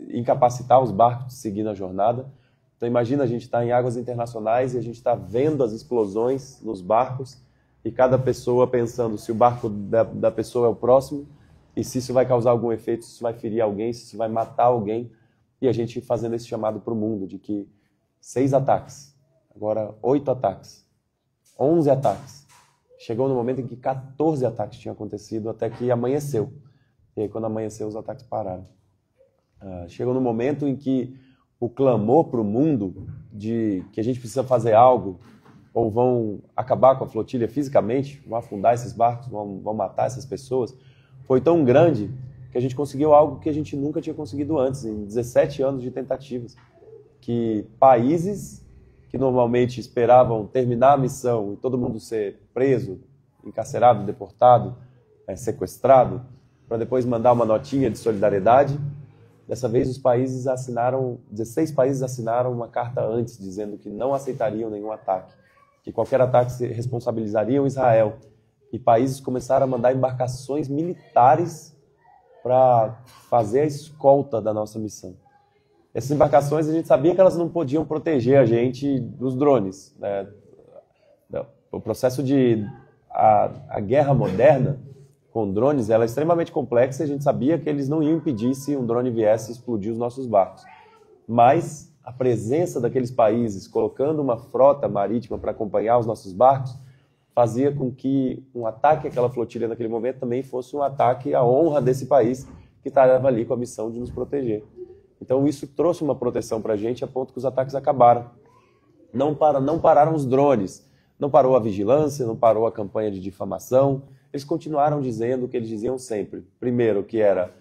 incapacitar os barcos de seguir na jornada. Então imagina a gente estar em águas internacionais e a gente está vendo as explosões nos barcos e cada pessoa pensando se o barco da pessoa é o próximo e se isso vai causar algum efeito, se isso vai ferir alguém, se isso vai matar alguém. E a gente fazendo esse chamado para o mundo de que 6 ataques, agora 8 ataques, 11 ataques. Chegou no momento em que 14 ataques tinham acontecido até que amanheceu. E aí quando amanheceu os ataques pararam. Chegou no momento em que o clamor para o mundo de que a gente precisa fazer algo, ou vão acabar com a flotilha fisicamente, vão afundar esses barcos, vão matar essas pessoas, foi tão grande que a gente conseguiu algo que a gente nunca tinha conseguido antes, em 17 anos de tentativas. Que países que normalmente esperavam terminar a missão e todo mundo ser preso, encarcerado, deportado, sequestrado, para depois mandar uma notinha de solidariedade, dessa vez os países 16 países assinaram uma carta antes, dizendo que não aceitariam nenhum ataque, que qualquer ataque se responsabilizariam Israel. E países começaram a mandar embarcações militares para fazer a escolta da nossa missão. Essas embarcações, a gente sabia que elas não podiam proteger a gente dos drones, né? O processo a guerra moderna com drones, ela é extremamente complexa e a gente sabia que eles não iam impedir se um drone viesse explodir os nossos barcos. Mas a presença daqueles países, colocando uma frota marítima para acompanhar os nossos barcos, fazia com que um ataque àquela flotilha naquele momento também fosse um ataque à honra desse país que estava ali com a missão de nos proteger. Então isso trouxe uma proteção para a gente a ponto que os ataques acabaram. Não pararam os drones, não parou a vigilância, não parou a campanha de difamação. Eles continuaram dizendo o que eles diziam sempre. Primeiro, que era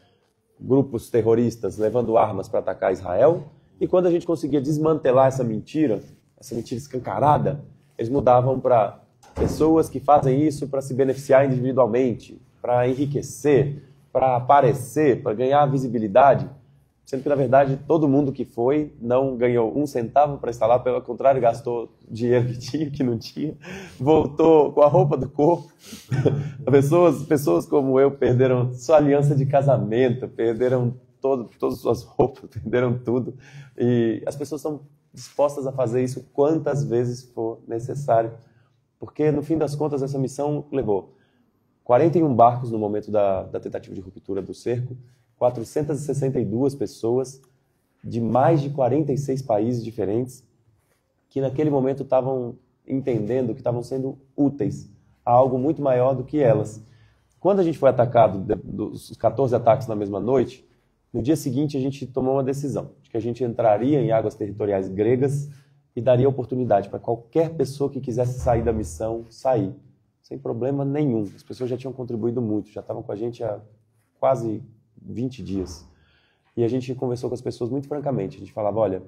grupos terroristas levando armas para atacar Israel. E quando a gente conseguia desmantelar essa mentira escancarada, eles mudavam para pessoas que fazem isso para se beneficiar individualmente, para enriquecer, para aparecer, para ganhar visibilidade. sendo que, na verdade, todo mundo que foi não ganhou um centavo para estar lá, pelo contrário, gastou dinheiro que tinha, que não tinha, voltou com a roupa do corpo. Pessoas como eu perderam sua aliança de casamento, perderam todas as suas roupas, perderam tudo. E as pessoas estão dispostas a fazer isso quantas vezes for necessário, porque, no fim das contas, essa missão levou 41 barcos no momento da tentativa de ruptura do cerco, 462 pessoas de mais de 46 países diferentes que naquele momento estavam entendendo que estavam sendo úteis a algo muito maior do que elas. Quando a gente foi atacado, dos 14 ataques na mesma noite, no dia seguinte a gente tomou uma decisão de que a gente entraria em águas territoriais gregas e daria oportunidade para qualquer pessoa que quisesse sair da missão, sair, sem problema nenhum. As pessoas já tinham contribuído muito, já estavam com a gente há quase 20 dias. E a gente conversou com as pessoas muito francamente. A gente falava, olha,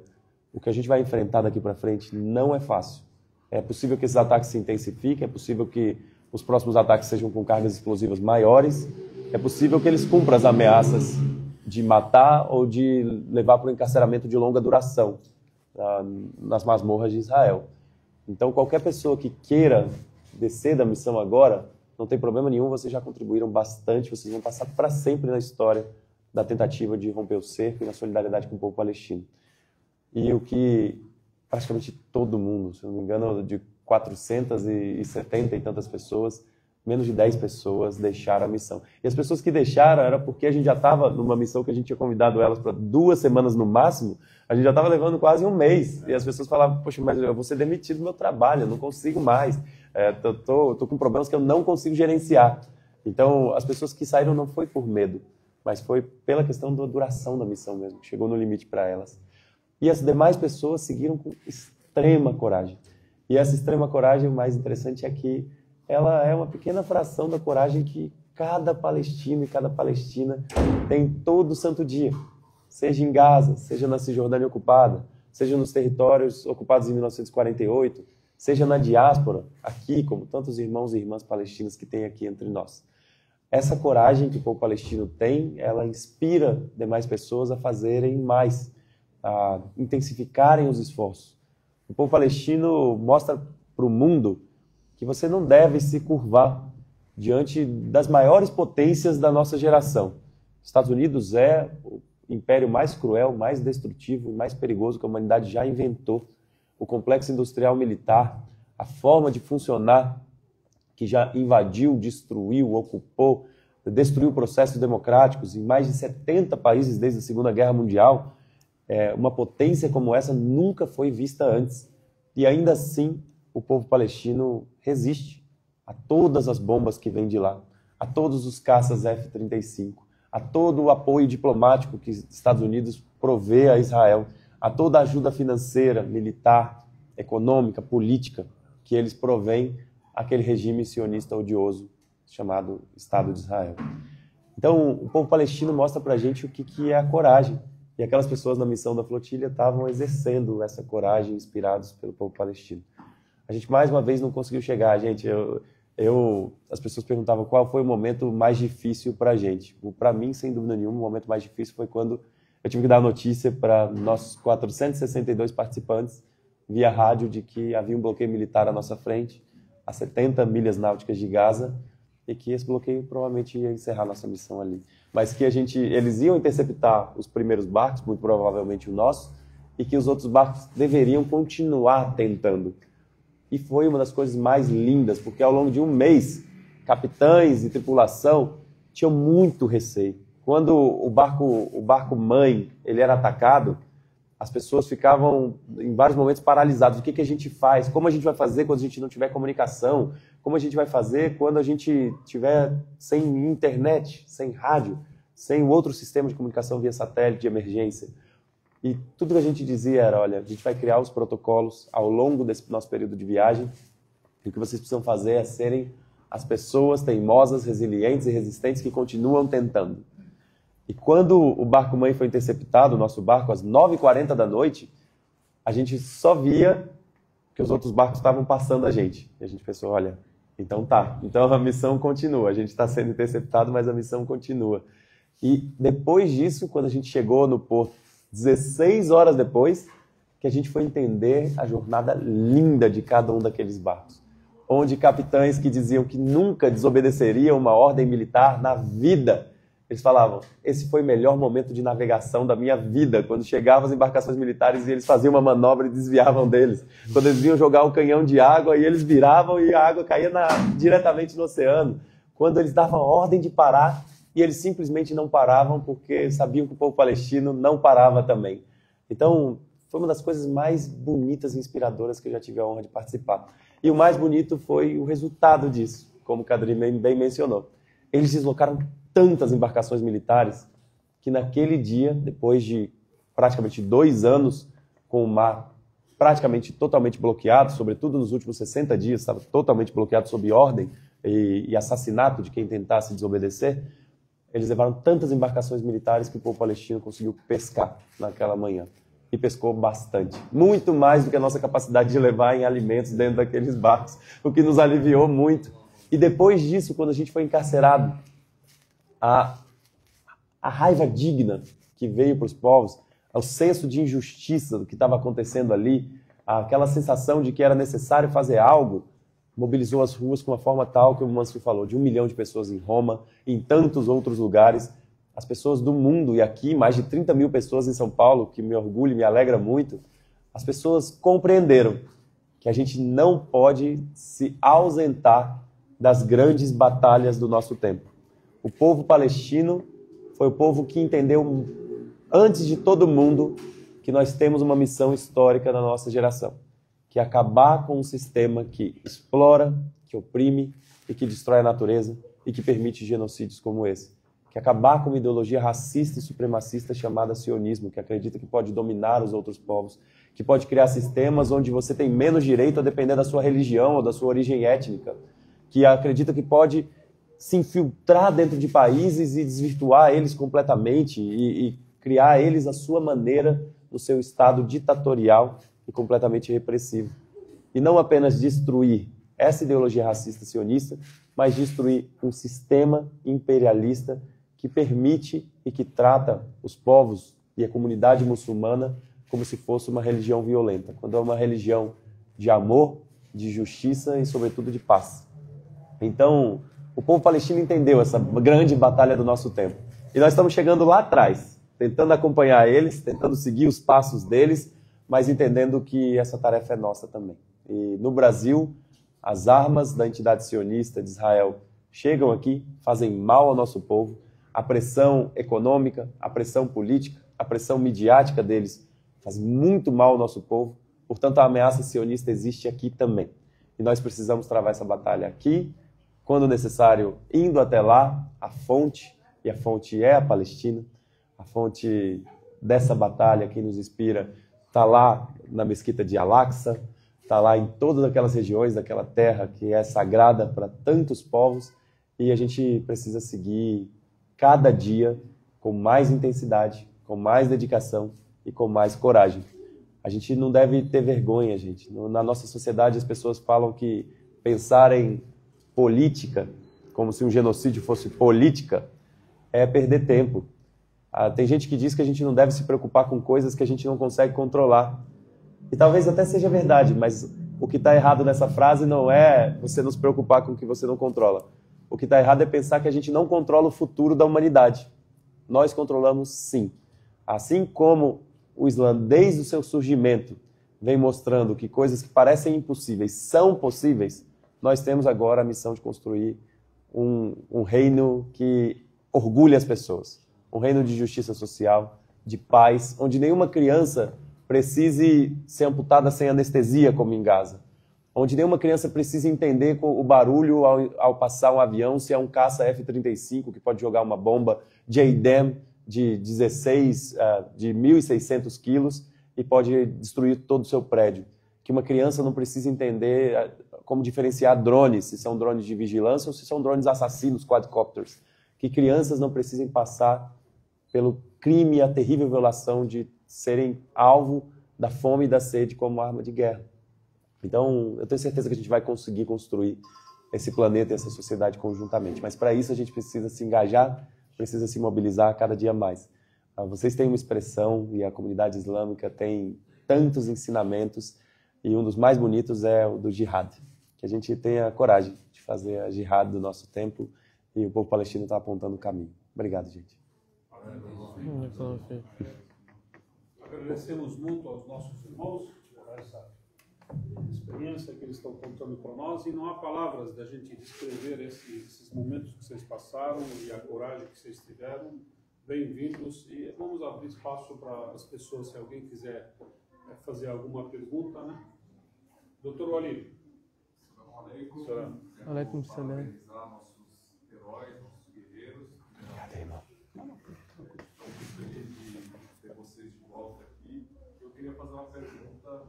o que a gente vai enfrentar daqui para frente não é fácil. É possível que esses ataques se intensifiquem, é possível que os próximos ataques sejam com cargas explosivas maiores, é possível que eles cumpram as ameaças de matar ou de levar para o encarceramento de longa duração nas masmorras de Israel. Então, qualquer pessoa que queira descer da missão agora, não tem problema nenhum, vocês já contribuíram bastante, vocês vão passar para sempre na história da tentativa de romper o cerco e na solidariedade com o povo palestino. E o que praticamente todo mundo, se não me engano, de 470 e tantas pessoas, menos de 10 pessoas deixaram a missão. E as pessoas que deixaram era porque a gente já estava numa missão que a gente tinha convidado elas para 2 semanas no máximo, a gente já estava levando quase um mês. E as pessoas falavam, poxa, mas eu vou ser demitido do meu trabalho, eu não consigo mais. Tô com problemas que eu não consigo gerenciar. Então, as pessoas que saíram não foi por medo, mas foi pela questão da duração da missão mesmo, que chegou no limite para elas. E as demais pessoas seguiram com extrema coragem. E essa extrema coragem, o mais interessante é que ela é uma pequena fração da coragem que cada palestino e cada palestina tem todo santo dia. Seja em Gaza, seja na Cisjordânia ocupada, seja nos territórios ocupados em 1948, seja na diáspora, aqui, como tantos irmãos e irmãs palestinas que tem aqui entre nós. Essa coragem que o povo palestino tem, ela inspira demais pessoas a fazerem mais, a intensificarem os esforços. O povo palestino mostra para o mundo que você não deve se curvar diante das maiores potências da nossa geração. Os Estados Unidos é o império mais cruel, mais destrutivo e mais perigoso que a humanidade já inventou. O complexo industrial militar, a forma de funcionar que já invadiu, destruiu, ocupou, destruiu processos democráticos em mais de 70 países desde a Segunda Guerra Mundial. Uma potência como essa nunca foi vista antes. E ainda assim, o povo palestino resiste a todas as bombas que vêm de lá, a todos os caças F-35, a todo o apoio diplomático que os Estados Unidos provê a Israel, a toda a ajuda financeira, militar, econômica, política que eles provêm àquele regime sionista odioso chamado Estado de Israel. Então, o povo palestino mostra para a gente o que é a coragem. E aquelas pessoas na missão da flotilha estavam exercendo essa coragem, inspirados pelo povo palestino. A gente, mais uma vez, não conseguiu chegar. Gente, as pessoas perguntavam qual foi o momento mais difícil para a gente. Para mim, sem dúvida nenhuma, o momento mais difícil foi quando eu tive que dar a notícia para nossos 462 participantes via rádio de que havia um bloqueio militar à nossa frente, a 70 milhas náuticas de Gaza, e que esse bloqueio provavelmente ia encerrar nossa missão ali. Mas que eles iam interceptar os primeiros barcos, muito provavelmente o nosso, e que os outros barcos deveriam continuar tentando. E foi uma das coisas mais lindas, porque ao longo de um mês, capitães e tripulação tinham muito receio. Quando o barco mãe ele era atacado, as pessoas ficavam, em vários momentos, paralisadas. O que a gente faz? Como a gente vai fazer quando a gente não tiver comunicação? Como a gente vai fazer quando a gente tiver sem internet, sem rádio, sem outro sistema de comunicação via satélite de emergência? E tudo que a gente dizia era, olha, a gente vai criar os protocolos ao longo desse nosso período de viagem, e o que vocês precisam fazer é serem as pessoas teimosas, resilientes e resistentes que continuam tentando. E quando o barco-mãe foi interceptado, o nosso barco, às 9h40 da noite, a gente só via que os outros barcos estavam passando a gente. E a gente pensou, olha, então tá, então a missão continua. A gente está sendo interceptado, mas a missão continua. E depois disso, quando a gente chegou no porto, 16 horas depois, que a gente foi entender a jornada linda de cada um daqueles barcos. Onde capitães que diziam que nunca desobedeceriam uma ordem militar na vida, eles falavam, esse foi o melhor momento de navegação da minha vida, quando chegavam as embarcações militares e eles faziam uma manobra e desviavam deles. Quando eles vinham jogar um canhão de água e eles viravam e a água caía diretamente no oceano. Quando eles davam ordem de parar e eles simplesmente não paravam porque sabiam que o povo palestino não parava também. Então, foi uma das coisas mais bonitas e inspiradoras que eu já tive a honra de participar. E o mais bonito foi o resultado disso, como o Kadri bem mencionou. Eles deslocaram tantas embarcações militares que naquele dia, depois de praticamente 2 anos com o mar praticamente totalmente bloqueado, sobretudo nos últimos 60 dias, estava totalmente bloqueado sob ordem e assassinato de quem tentasse desobedecer, eles levaram tantas embarcações militares que o povo palestino conseguiu pescar naquela manhã. E pescou bastante. Muito mais do que a nossa capacidade de levar em alimentos dentro daqueles barcos, o que nos aliviou muito. E depois disso, quando a gente foi encarcerado, a raiva digna que veio para os povos, o senso de injustiça do que estava acontecendo ali, aquela sensação de que era necessário fazer algo, mobilizou as ruas com uma forma tal que o Mansur falou, de 1 milhão de pessoas em Roma, em tantos outros lugares. As pessoas do mundo, e aqui mais de 30 mil pessoas em São Paulo, que me orgulha e me alegra muito, as pessoas compreenderam que a gente não pode se ausentar das grandes batalhas do nosso tempo. O povo palestino foi o povo que entendeu, antes de todo mundo, que nós temos uma missão histórica na nossa geração, que é acabar com um sistema que explora, que oprime e que destrói a natureza e que permite genocídios como esse. Que acabar com uma ideologia racista e supremacista chamada sionismo, que acredita que pode dominar os outros povos, que pode criar sistemas onde você tem menos direito a depender da sua religião ou da sua origem étnica, que acredita que pode se infiltrar dentro de países e desvirtuar eles completamente e criar eles à sua maneira no seu estado ditatorial e completamente repressivo. E não apenas destruir essa ideologia racista sionista, mas destruir um sistema imperialista que permite e que trata os povos e a comunidade muçulmana como se fosse uma religião violenta, quando é uma religião de amor, de justiça e, sobretudo, de paz. Então, o povo palestino entendeu essa grande batalha do nosso tempo. E nós estamos chegando lá atrás, tentando acompanhar eles, tentando seguir os passos deles, mas entendendo que essa tarefa é nossa também. E no Brasil, as armas da entidade sionista de Israel chegam aqui, fazem mal ao nosso povo. A pressão econômica, a pressão política, a pressão midiática deles faz muito mal ao nosso povo. Portanto, a ameaça sionista existe aqui também. E nós precisamos travar essa batalha aqui, quando necessário, indo até lá, a fonte, e a fonte é a Palestina, a fonte dessa batalha, quem nos inspira, está lá na mesquita de Al-Aqsa, está lá em todas aquelas regiões daquela terra que é sagrada para tantos povos, e a gente precisa seguir cada dia com mais intensidade, com mais dedicação e com mais coragem. A gente não deve ter vergonha, gente. Na nossa sociedade as pessoas falam que pensar em política, como se um genocídio fosse política, é perder tempo. Tem gente que diz que a gente não deve se preocupar com coisas que a gente não consegue controlar. E talvez até seja verdade, mas o que está errado nessa frase não é você não se preocupar com o que você não controla. O que está errado é pensar que a gente não controla o futuro da humanidade. Nós controlamos sim. Assim como o Islã, desde o seu surgimento, vem mostrando que coisas que parecem impossíveis são possíveis, nós temos agora a missão de construir um reino que orgulhe as pessoas. Um reino de justiça social, de paz, onde nenhuma criança precise ser amputada sem anestesia, como em Gaza. Onde nenhuma criança precisa entender com o barulho ao passar um avião, se é um caça F-35 que pode jogar uma bomba JDAM de 1.600 quilos e pode destruir todo o seu prédio. Que uma criança não precisa entender como diferenciar drones, se são drones de vigilância ou se são drones assassinos, quadcopters. Que crianças não precisem passar pelo crime e a terrível violação de serem alvo da fome e da sede como arma de guerra. Então, eu tenho certeza que a gente vai conseguir construir esse planeta e essa sociedade conjuntamente. Mas para isso a gente precisa se engajar precisa se mobilizar cada dia mais. Vocês têm uma expressão e a comunidade islâmica tem tantos ensinamentos e um dos mais bonitos é o do jihad. Que a gente tenha coragem de fazer a jihad do nosso tempo e o povo palestino está apontando o caminho. Obrigado, gente. Agradecemos muito aos nossos irmãos por essa experiência que eles estão contando para nós e não há palavras da gente descrever esses momentos que vocês passaram e a coragem que vocês tiveram. Bem-vindos e vamos abrir espaço para as pessoas, se alguém quiser fazer alguma pergunta, né? Doutor Walid. Aleikum salam. Parabenizar nossos heróis, nossos guerreiros. Obrigado, irmão. Estou muito feliz de ter vocês de volta aqui. Eu queria fazer uma pergunta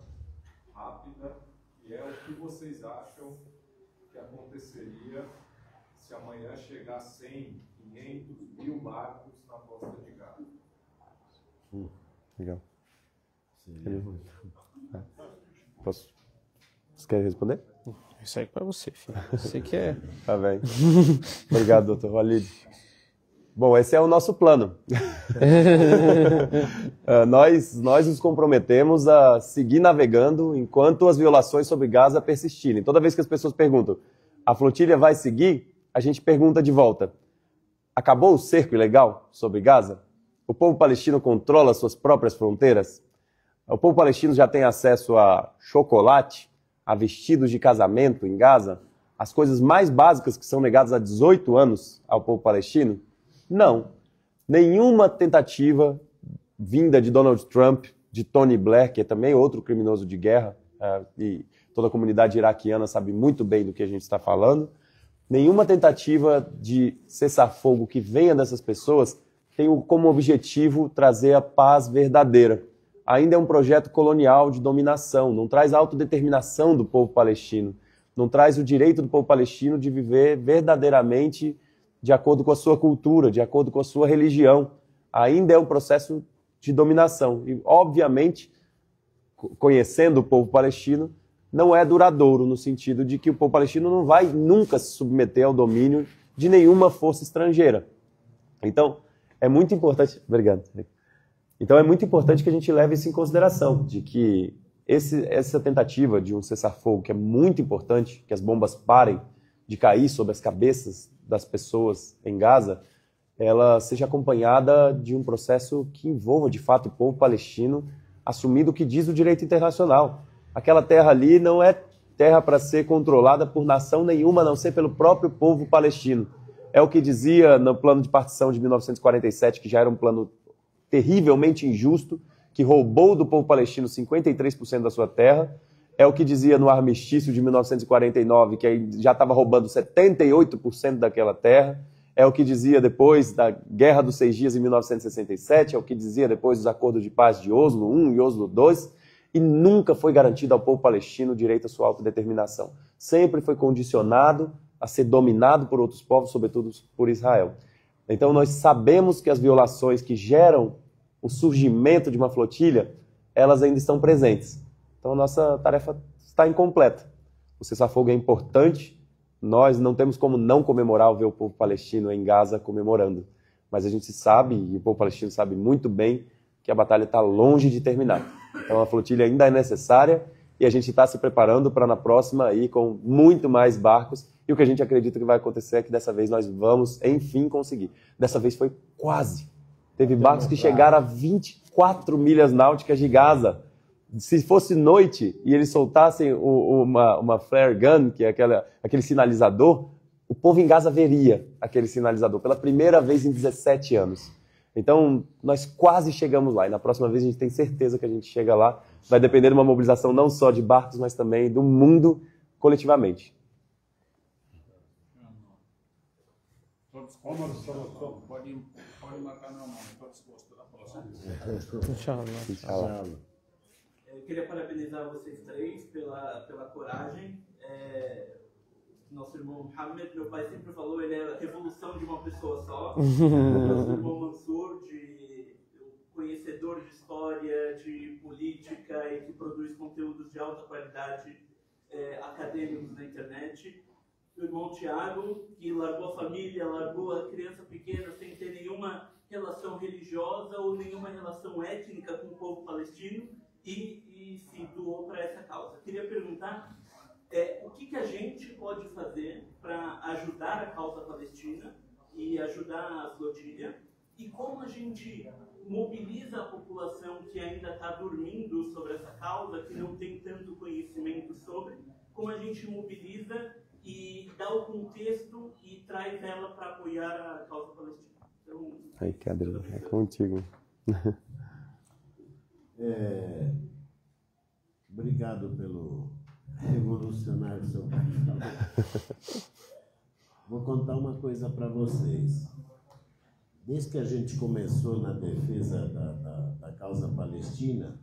rápida, que é o que vocês acham que aconteceria se amanhã chegar 100, 500, 1000 barcos na costa de Gaza? Legal. Posso? Você quer responder? Isso aí é para você, filho. Você que é... Tá bem. Obrigado, doutor Walid. Bom, esse é o nosso plano. Nós nos comprometemos a seguir navegando enquanto as violações sobre Gaza persistirem. Toda vez que as pessoas perguntam, a flotilha vai seguir? A gente pergunta de volta, acabou o cerco ilegal sobre Gaza? O povo palestino controla suas próprias fronteiras? O povo palestino já tem acesso a chocolate, a vestidos de casamento em Gaza? As coisas mais básicas que são negadas há 18 anos ao povo palestino? Não. Nenhuma tentativa vinda de Donald Trump, de Tony Blair, que é também outro criminoso de guerra, e toda a comunidade iraquiana sabe muito bem do que a gente está falando, nenhuma tentativa de cessar-fogo que venha dessas pessoas tem como objetivo trazer a paz verdadeira. Ainda é um projeto colonial de dominação, não traz a autodeterminação do povo palestino, não traz o direito do povo palestino de viver verdadeiramente de acordo com a sua cultura, de acordo com a sua religião. Ainda é um processo de dominação. E, obviamente, conhecendo o povo palestino, não é duradouro, no sentido de que o povo palestino não vai nunca se submeter ao domínio de nenhuma força estrangeira. Então, é muito importante... Obrigado. Então, é muito importante que a gente leve isso em consideração, de que essa tentativa de um cessar-fogo, que é muito importante, que as bombas parem de cair sobre as cabeças das pessoas em Gaza, ela seja acompanhada de um processo que envolva, de fato, o povo palestino assumindo o que diz o direito internacional. Aquela terra ali não é terra para ser controlada por nação nenhuma, a não ser pelo próprio povo palestino. É o que dizia no plano de partição de 1947, que já era um plano terrivelmente injusto, que roubou do povo palestino 53% da sua terra. É o que dizia no armistício de 1949, que já estava roubando 78% daquela terra. É o que dizia depois da Guerra dos 6 Dias em 1967, é o que dizia depois dos acordos de paz de Oslo I e Oslo II, e nunca foi garantido ao povo palestino o direito à sua autodeterminação. Sempre foi condicionado a ser dominado por outros povos, sobretudo por Israel. Então nós sabemos que as violações que geram o surgimento de uma flotilha, elas ainda estão presentes. Então a nossa tarefa está incompleta. O cessar-fogo é importante, nós não temos como não comemorar ver o povo palestino em Gaza comemorando. Mas a gente sabe, e o povo palestino sabe muito bem, que a batalha está longe de terminar. Então a flotilha ainda é necessária e a gente está se preparando para na próxima ir com muito mais barcos. E o que a gente acredita que vai acontecer é que dessa vez nós vamos, enfim, conseguir. Dessa vez foi quase. Teve barcos que chegaram a 24 milhas náuticas de Gaza. Se fosse noite e eles soltassem uma flare gun, que é aquele sinalizador, o povo em Gaza veria aquele sinalizador pela primeira vez em 17 anos. Então, nós quase chegamos lá. E na próxima vez a gente tem certeza que a gente chega lá. Vai depender de uma mobilização não só de barcos, mas também do mundo coletivamente. Pode marcar na mão, estou disposto a próxima. Inshallah. Eu queria parabenizar vocês três pela coragem. Nosso irmão Mohammed, meu pai sempre falou, ele é a revolução de uma pessoa só. Nosso irmão Mansur, conhecedor de história, de política e que produz conteúdos de alta qualidade acadêmicos na internet. do irmão Tiago, que largou a família, largou a criança pequena sem ter nenhuma relação religiosa ou nenhuma relação étnica com o povo palestino e se doou para essa causa. Queria perguntar o que a gente pode fazer para ajudar a causa palestina e ajudar a flotilha, e como a gente mobiliza a população que ainda está dormindo sobre essa causa, que não tem tanto conhecimento sobre, como a gente mobiliza e dá o contexto e traz ela para apoiar a causa palestina. Então, aí, Cadre, é contigo. Obrigado pelo revolucionário seu pai. Vou contar uma coisa para vocês. Desde que a gente começou na defesa da causa palestina,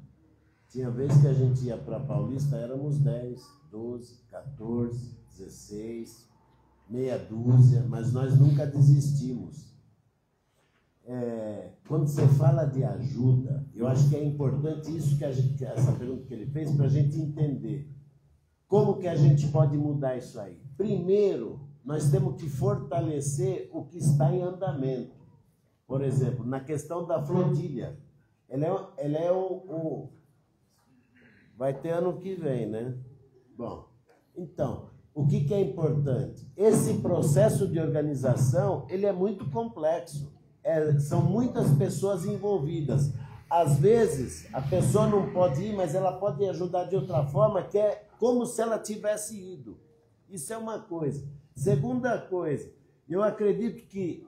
tinha vez que a gente ia para Paulista, éramos 10, 12, 14, 16, meia dúzia, mas nós nunca desistimos. Quando você fala de ajuda, eu acho que é importante isso essa pergunta que ele fez, para a gente entender como que a gente pode mudar isso aí. Primeiro, nós temos que fortalecer o que está em andamento. Por exemplo, na questão da flotilha, ela é vai ter ano que vem, né? Bom, então, o que é importante? Esse processo de organização, ele é muito complexo. São muitas pessoas envolvidas. Às vezes, a pessoa não pode ir, mas ela pode ajudar de outra forma, que é como se ela tivesse ido. Isso é uma coisa. Segunda coisa, eu acredito que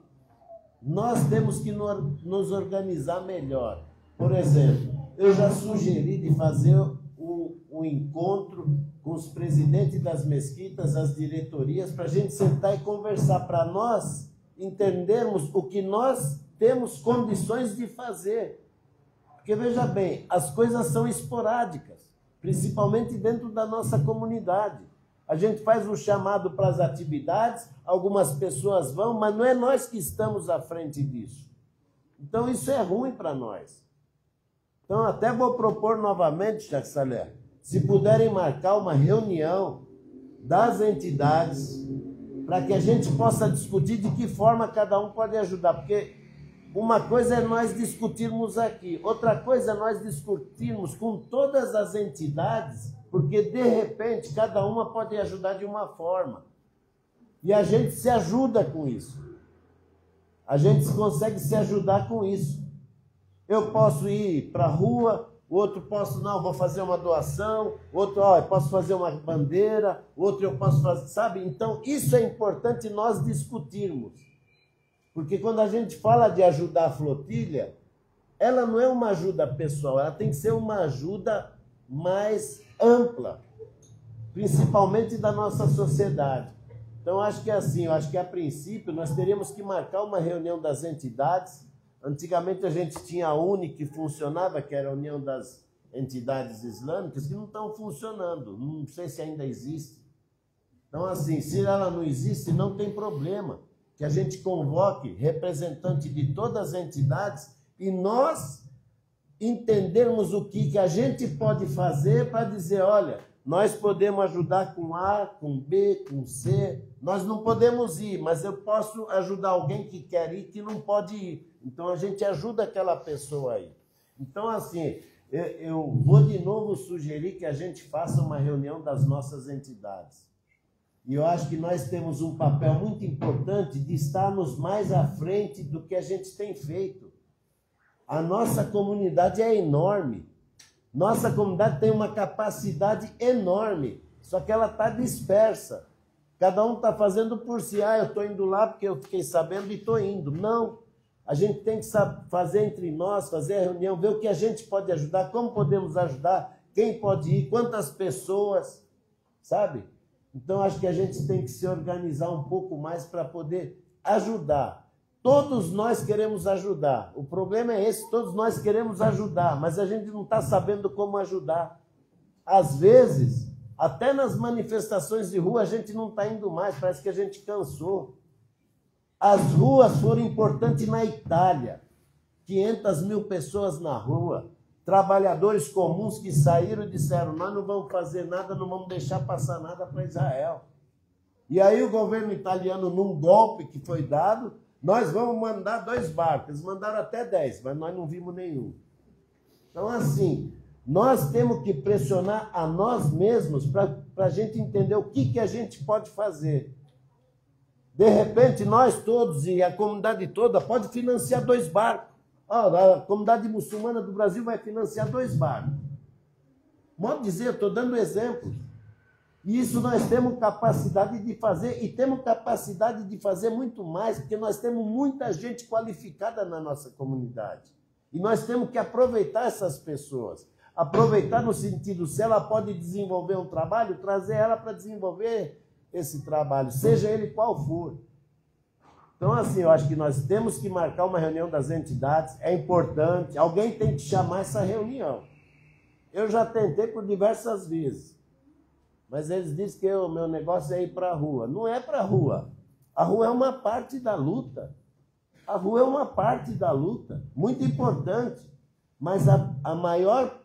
nós temos que nos organizar melhor. Por exemplo, eu já sugeri de fazer um encontro com os presidentes das mesquitas, as diretorias, para a gente sentar e conversar, para nós entendermos o que nós temos condições de fazer. Porque, veja bem, as coisas são esporádicas, principalmente dentro da nossa comunidade. A gente faz um chamado para as atividades, algumas pessoas vão, mas não é nós que estamos à frente disso. Então, isso é ruim para nós. Então, até vou propor novamente, Sheikh Saleh, se puderem marcar uma reunião das entidades, para que a gente possa discutir de que forma cada um pode ajudar. Porque uma coisa é nós discutirmos aqui, outra coisa é nós discutirmos com todas as entidades, porque, de repente, cada uma pode ajudar de uma forma. E a gente se ajuda com isso. A gente consegue se ajudar com isso. Eu posso ir para a rua, o outro vou fazer uma doação, outro, eu posso fazer uma bandeira, outro eu posso fazer, sabe? Então, isso é importante nós discutirmos. Porque quando a gente fala de ajudar a flotilha, ela não é uma ajuda pessoal, ela tem que ser uma ajuda mais ampla, principalmente da nossa sociedade. Então, acho que é assim, eu acho que a princípio nós teríamos que marcar uma reunião das entidades. Antigamente a gente tinha a UNI que funcionava, que era a União das Entidades Islâmicas, que não estão funcionando, não sei se ainda existe. Então, assim, se ela não existe, não tem problema, que a gente convoque representante de todas as entidades e nós entendermos o que a gente pode fazer para dizer, olha, nós podemos ajudar com A, com B, com C, nós não podemos ir, mas eu posso ajudar alguém que quer ir, que não pode ir. Então, a gente ajuda aquela pessoa aí. Então, assim, eu vou de novo sugerir que a gente faça uma reunião das nossas entidades. E eu acho que nós temos um papel muito importante de estarmos mais à frente do que a gente tem feito. A nossa comunidade é enorme. Nossa comunidade tem uma capacidade enorme, só que ela está dispersa. Cada um está fazendo por si. Eu estou indo lá porque eu fiquei sabendo e estou indo. Não. A gente tem que fazer entre nós, fazer a reunião, ver o que a gente pode ajudar, como podemos ajudar, quem pode ir, quantas pessoas, sabe? Então, acho que a gente tem que se organizar um pouco mais para poder ajudar. Todos nós queremos ajudar. O problema é esse, todos nós queremos ajudar, mas a gente não está sabendo como ajudar. Às vezes, até nas manifestações de rua, a gente não está indo mais, parece que a gente cansou. As ruas foram importantes na Itália. 500 mil pessoas na rua. Trabalhadores comuns que saíram e disseram, nós não vamos fazer nada, não vamos deixar passar nada para Israel. E aí o governo italiano, num golpe que foi dado, nós vamos mandar 2 barcos. Eles mandaram até 10, mas nós não vimos nenhum. Então, assim, nós temos que pressionar a nós mesmos para a gente entender o que a gente pode fazer. De repente, nós todos e a comunidade toda pode financiar 2 barcos. A comunidade muçulmana do Brasil vai financiar 2 barcos. Modo de dizer, estou dando exemplos. E isso nós temos capacidade de fazer, e temos capacidade de fazer muito mais, porque nós temos muita gente qualificada na nossa comunidade. E nós temos que aproveitar essas pessoas. Aproveitar no sentido, se ela pode desenvolver um trabalho, trazer ela para desenvolver esse trabalho, seja ele qual for. Então, assim, eu acho que nós temos que marcar uma reunião das entidades, é importante, alguém tem que chamar essa reunião. Eu já tentei por diversas vezes. Mas eles dizem que o meu negócio é ir para a rua. Não é para a rua. A rua é uma parte da luta. A rua é uma parte da luta, muito importante. Mas a maior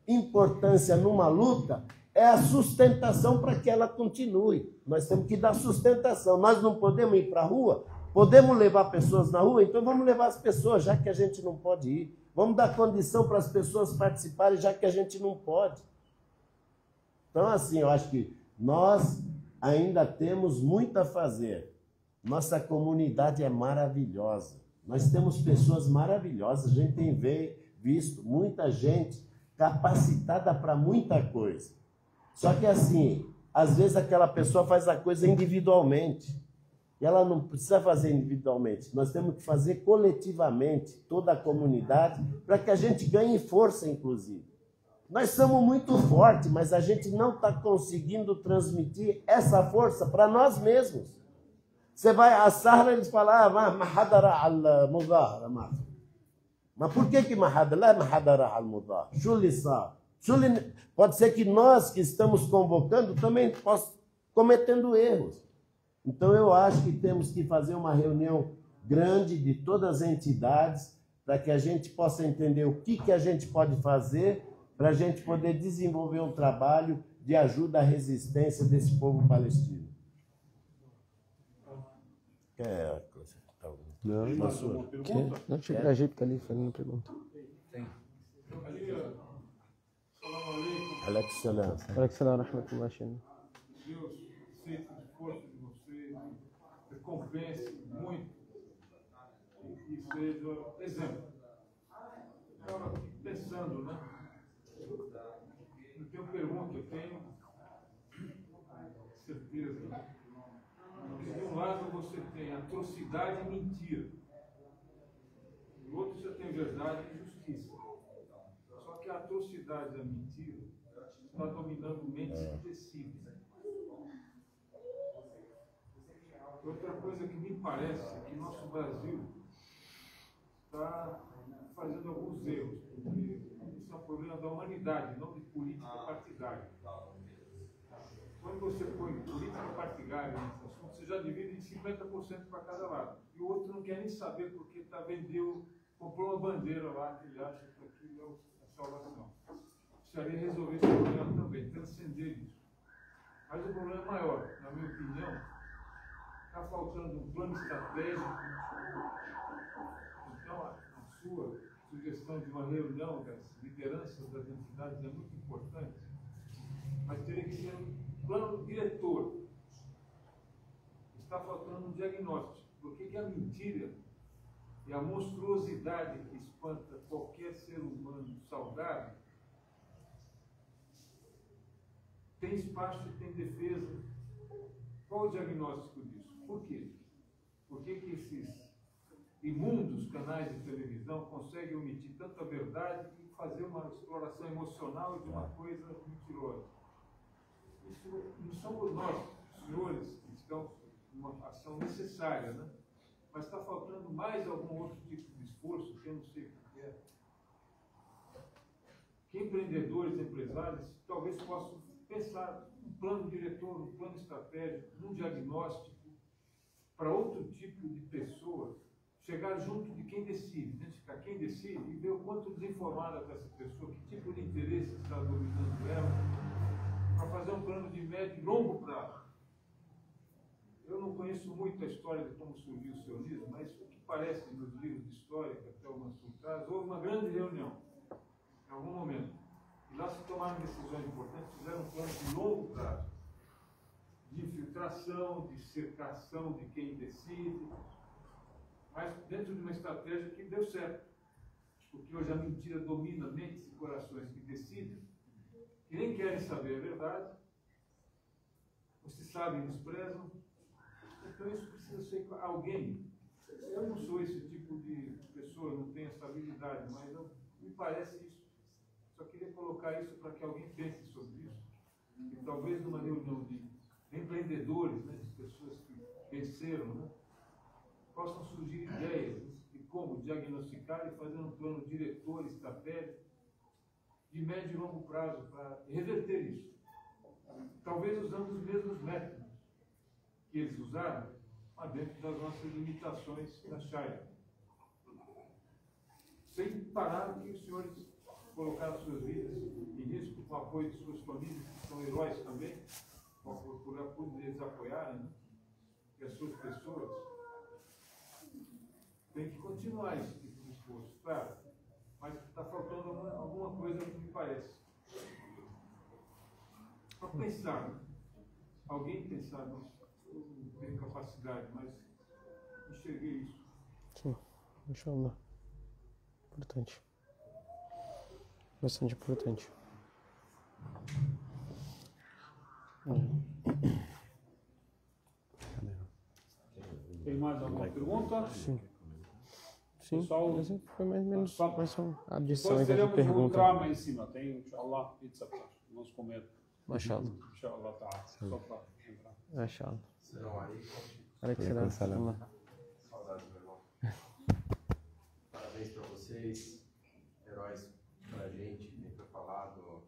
importância numa luta é a sustentação para que ela continue. Nós temos que dar sustentação. Nós não podemos ir para a rua, podemos levar pessoas na rua, então vamos levar as pessoas, já que a gente não pode ir. Vamos dar condição para as pessoas participarem, já que a gente não pode. Então, assim, eu acho que nós ainda temos muito a fazer. Nossa comunidade é maravilhosa. Nós temos pessoas maravilhosas. A gente tem visto muita gente capacitada para muita coisa. Só que, assim, às vezes aquela pessoa faz a coisa individualmente. E ela não precisa fazer individualmente. Nós temos que fazer coletivamente, toda a comunidade, para que a gente ganhe força, inclusive. Nós somos muito fortes, mas a gente não está conseguindo transmitir essa força para nós mesmos. Você vai a Sahra, eles falam, mahadara al-mudahara. Mas por que mahadara al-mudahara? Pode ser que nós que estamos convocando também possamos cometendo erros. Então eu acho que temos que fazer uma reunião grande de todas as entidades para que a gente possa entender o que a gente pode fazer para a gente poder desenvolver um trabalho de ajuda à resistência desse povo palestino. Não, Não, chega a gente ali fazendo pergunta. Alex Salam. Alex Salam, rahmatullahi. Deus aceite o esforço de vocês, recompense muito e seja exemplo. Agora, pensando, né? Eu tenho pergunta, eu tenho certeza. Porque de um lado você tem atrocidade e mentira. Do outro você tem verdade e justiça. Só que a atrocidade e a mentira está dominando mentes indecidas. Outra coisa que me parece é que nosso Brasil está fazendo alguns erros, porque isso é um problema da humanidade, não de política partidária. Quando você põe política partidária nesse assunto, você já divide de 50% para cada lado. E o outro não quer nem saber porque comprou uma bandeira lá que ele acha que aquilo é a salvação. Precisaria resolver esse problema também, transcender isso. Mas o problema é maior, na minha opinião, está faltando um plano estratégico. Então, a sua sugestão de uma reunião das lideranças das entidades é muito importante, mas teria que ser um plano diretor. Está faltando um diagnóstico. Por que a mentira e a monstruosidade que espanta qualquer ser humano saudável tem espaço e tem defesa? Qual o diagnóstico disso? Por quê? Por que esses imundos canais de televisão conseguem omitir tanta verdade e fazer uma exploração emocional de uma coisa mentirosa? Isso não somos nós, senhores, que estão numa ação necessária, né? Mas está faltando mais algum outro tipo de esforço que eu não sei o que é. Que empreendedores, empresários, talvez possam pensar um plano diretor, um plano estratégico, um diagnóstico para outro tipo de pessoa chegar junto de quem decide, identificar quem decide e ver o quanto desinformada está essa pessoa, que tipo de interesse está dominando ela, para fazer um plano de médio e longo prazo. não conheço muito a história de como surgiu o sionismo, mas o que parece nos livros de história, que até o Mansur traz, houve uma grande reunião, em algum momento. E lá se tomaram decisões importantes, fizeram um plano de longo prazo, de infiltração, de cercação de quem decide, mas dentro de uma estratégia que deu certo. Porque hoje a mentira domina mentes e corações que decidem, que nem querem saber a verdade, ou se sabem, desprezam. Então isso precisa ser alguém. Eu não sou esse tipo de pessoa, eu não tenho essa habilidade, mas me parece isso. Só queria colocar isso para que alguém pense sobre isso. E talvez numa reunião de empreendedores, né, de pessoas que venceram, né, possam surgir ideias de como diagnosticar e fazer um plano diretor, estratégico, de médio e longo prazo, para reverter isso. Talvez usando os mesmos métodos que eles usaram, mas dentro das nossas limitações da Sharia. Sem parar que os senhores colocaram suas vidas em risco, com o apoio de suas famílias, que são heróis também, por eles apoiarem, né? E as suas pessoas. Tem que continuar esse tipo de esforço, claro, mas está faltando alguma coisa que me parece. Para pensar, né? Alguém pensar nisso, eu não tenho capacidade, mas enxerguei isso. Sim, inshallah. Importante. Bastante importante. Tem mais alguma pergunta? Sim. Sim, Pessoal, mas foi mais ou menos só- mais uma adição Depois aí da teremos um pergunta. drama em cima. Tem, inshallah, pizza para nós comer. Mashallah. Inshallah, tá. Só para entrar. Mashallah. Serão aí, Alaikum salam. saudades, meu irmão. Parabéns para vocês, heróis pra gente, bem foi falado.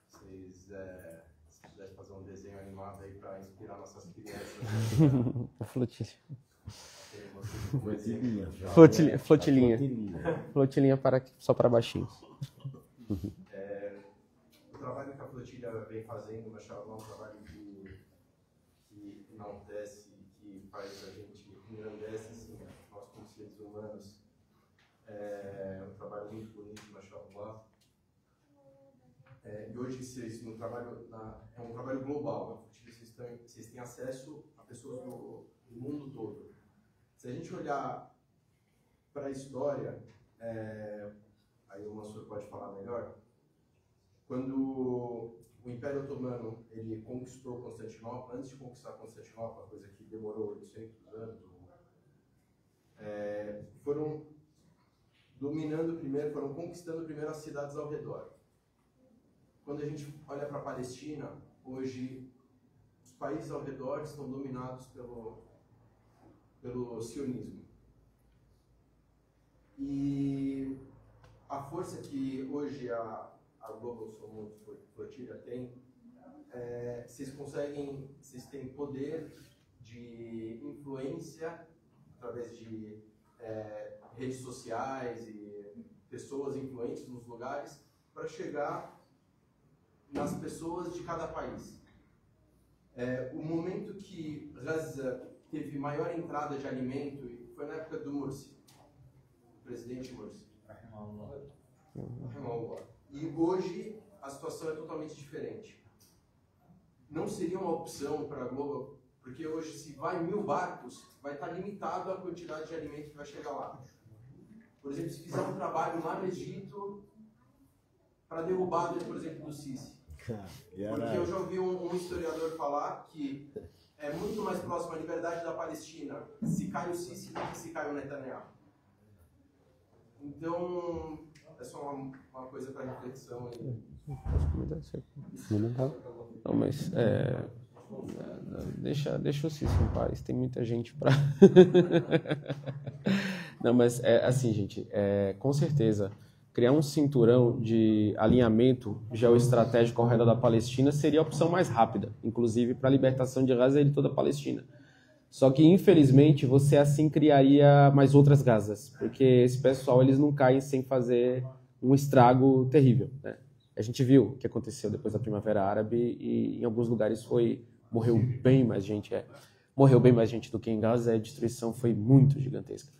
Vocês, se pudessem fazer um desenho animado aí para inspirar nossas crianças, Flotilha. terem vocês como exemplo. já. Flotilinha. Flotilinha só para baixinhos. O trabalho que a flotilha vem fazendo, mashallah, é um trabalho que enaltece, que faz a gente, engrandece assim, nós como seres humanos. É um trabalho muito bonito, mashallah. E hoje vocês, no trabalho, é um trabalho global, a flotilha vocês têm acesso a pessoas do mundo todo. Se a gente olhar para a história, aí o Mansur pode falar melhor, quando o Império Otomano ele conquistou Constantinopla, antes de conquistar Constantinopla, coisa que demorou 800 anos, foram dominando primeiro, foram conquistando primeiro as cidades ao redor. Quando a gente olha para a Palestina, hoje os países ao redor estão dominados pelo sionismo. E a força que hoje a Global Summit Flotilha tem, vocês têm poder de influência através de redes sociais e pessoas influentes nos lugares para chegar nas pessoas de cada país. O momento que Gaza teve maior entrada de alimento foi na época do Mursi, do presidente Mursi. E hoje a situação é totalmente diferente. Não seria uma opção para a Globo, porque hoje se vai 1000 barcos, vai estar limitado a quantidade de alimento que vai chegar lá. Por exemplo, se fizer um trabalho lá no Egito para derrubar, por exemplo, do Sisi. Porque eu já ouvi um historiador falar que é muito mais próximo à liberdade da Palestina se cai o Sisi do que se cai o Netanyahu. Então, é só uma coisa para reflexão. Não, mas deixa o Cícero em paz, tem muita gente para... Não, mas assim, gente, com certeza, criar um cinturão de alinhamento geoestratégico ao redor da Palestina seria a opção mais rápida, inclusive para a libertação de Gaza e de toda a Palestina. Só que, infelizmente, você assim criaria mais outras Gazas, porque esse pessoal, eles não caem sem fazer um estrago terrível, né? A gente viu o que aconteceu depois da Primavera Árabe e em alguns lugares morreu bem mais gente. morreu bem mais gente do que em Gaza, a destruição foi muito gigantesca.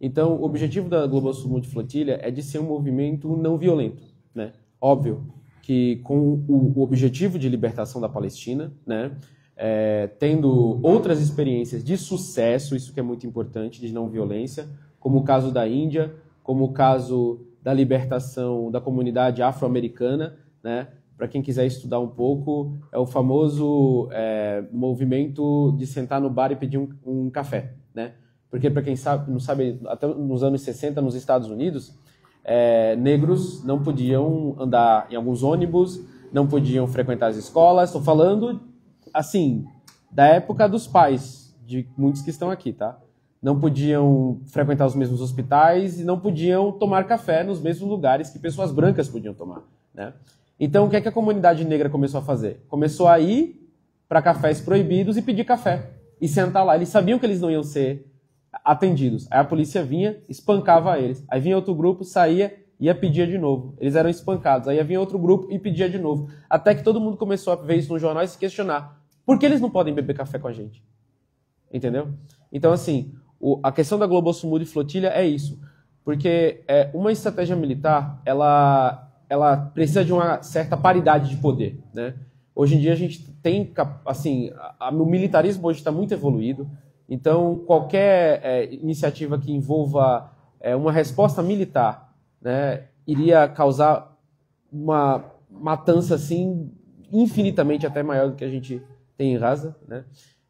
Então, o objetivo da Global Summit Flotilha é de ser um movimento não violento, né? Óbvio que com o objetivo de libertação da Palestina, né? Tendo outras experiências de sucesso, isso que é muito importante, de não violência, como o caso da Índia, como o caso da libertação da comunidade afro-americana, né? Para quem quiser estudar um pouco, é o famoso movimento de sentar no bar e pedir um café, né? Porque, para quem não sabe, até nos anos 60, nos Estados Unidos, negros não podiam andar em alguns ônibus, não podiam frequentar as escolas. Estou falando, assim, da época dos pais, de muitos que estão aqui, tá? Não podiam frequentar os mesmos hospitais e não podiam tomar café nos mesmos lugares que pessoas brancas podiam tomar, né? Então, o que é que a comunidade negra começou a fazer? Começou a ir para cafés proibidos e pedir café. E sentar lá. Eles sabiam que eles não iam ser atendidos. Aí a polícia vinha, espancava eles. Aí vinha outro grupo, saía, ia pedir de novo. Eles eram espancados. Aí vinha outro grupo e pedia de novo. Até que todo mundo começou a ver isso no jornal e se questionar. Por que eles não podem beber café com a gente? Entendeu? Então, assim, a questão da Global Summit Flotilha é isso. Porque uma estratégia militar, ela precisa de uma certa paridade de poder, né? Hoje em dia a gente tem, assim, o militarismo hoje está muito evoluído. Então, qualquer iniciativa que envolva uma resposta militar, né, iria causar uma matança assim, infinitamente até maior do que a gente tem em Gaza, né?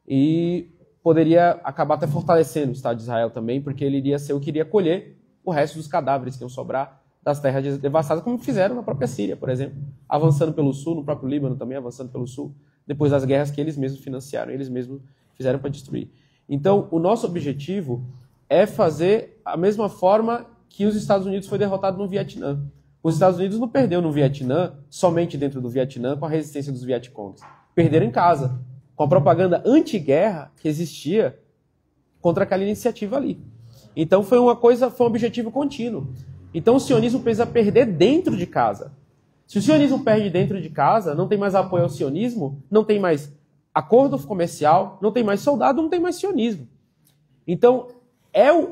E poderia acabar até fortalecendo o Estado de Israel também, porque ele iria ser o que iria colher o resto dos cadáveres que iam sobrar das terras devastadas, como fizeram na própria Síria, por exemplo, avançando pelo sul, no próprio Líbano também, avançando pelo sul, depois das guerras que eles mesmos financiaram, eles mesmos fizeram para destruir. Então, o nosso objetivo é fazer a mesma forma que os Estados Unidos foi derrotado no Vietnã. Os Estados Unidos não perdeu no Vietnã, somente dentro do Vietnã, com a resistência dos Vietcongs. Perderam em casa, com a propaganda anti-guerra que existia contra aquela iniciativa ali. Então, foi um objetivo contínuo. Então, o sionismo precisa perder dentro de casa. Se o sionismo perde dentro de casa, não tem mais apoio ao sionismo, não tem mais acordo comercial, não tem mais soldado, não tem mais sionismo. Então,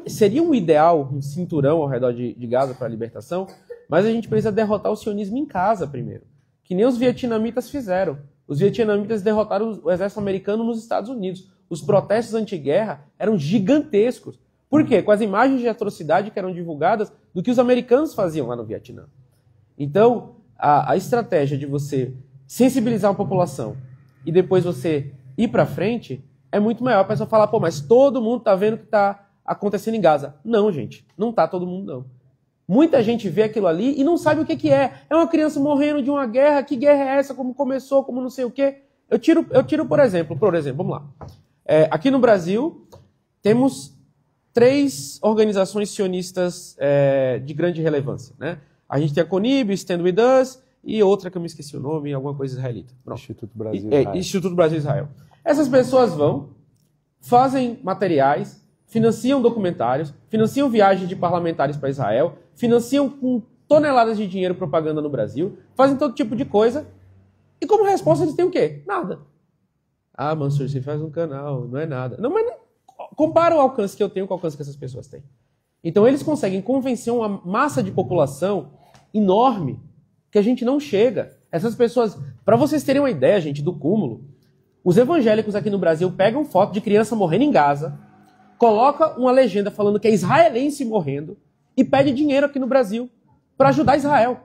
seria um ideal, um cinturão ao redor de Gaza para a libertação, mas a gente precisa derrotar o sionismo em casa primeiro, que nem os vietnamitas fizeram. Os vietnamitas derrotaram o exército americano nos Estados Unidos. Os protestos anti-guerra eram gigantescos. Por quê? Com as imagens de atrocidade que eram divulgadas do que os americanos faziam lá no Vietnã. Então, a estratégia de você sensibilizar a população e depois você ir para frente é muito maior. A pessoa falar, pô, mas todo mundo está vendo o que está acontecendo em Gaza. Não, gente, não está todo mundo, não. Muita gente vê aquilo ali e não sabe o que é. É uma criança morrendo de uma guerra, que guerra é essa, como começou, como não sei o quê. Eu tiro por exemplo, vamos lá. Aqui no Brasil, temos 3 organizações sionistas de grande relevância, né? A gente tem a CONIB, Stand With Us, e outra que eu me esqueci o nome, alguma coisa israelita. Pronto. Instituto Brasil Israel. Instituto Brasil Israel. Essas pessoas vão, fazem materiais, financiam documentários, financiam viagens de parlamentares para Israel, financiam com toneladas de dinheiro propaganda no Brasil, fazem todo tipo de coisa, e como resposta eles têm o quê? Nada. Ah, Mansur, você faz um canal, não é nada. Não, mas compara o alcance que eu tenho com o alcance que essas pessoas têm. Então eles conseguem convencer uma massa de população enorme que a gente não chega. Essas pessoas, para vocês terem uma ideia, gente, do cúmulo, os evangélicos aqui no Brasil pegam foto de criança morrendo em Gaza, coloca uma legenda falando que é israelense morrendo e pede dinheiro aqui no Brasil para ajudar Israel.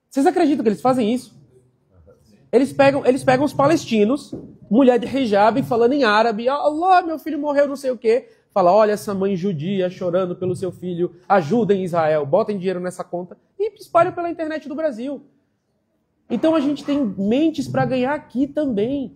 Vocês acreditam que eles fazem isso? Eles pegam os palestinos, mulher de hijab, falando em árabe, Allah, meu filho morreu, não sei o quê. Fala, olha essa mãe judia chorando pelo seu filho, ajudem Israel, botem dinheiro nessa conta e espalham pela internet do Brasil. Então a gente tem mentes para ganhar aqui também.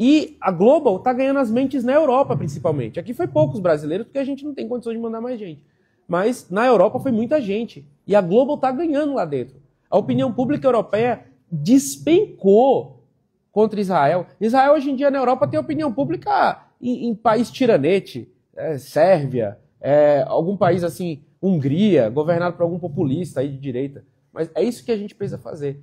E a Global está ganhando as mentes na Europa, principalmente. Aqui foi poucos brasileiros, porque a gente não tem condições de mandar mais gente. Mas na Europa foi muita gente. E a Global está ganhando lá dentro. A opinião pública europeia despencou contra Israel. Israel hoje em dia na Europa tem opinião pública em país tiranete, Sérvia, algum país assim, Hungria, governado por algum populista aí de direita. Mas é isso que a gente precisa fazer.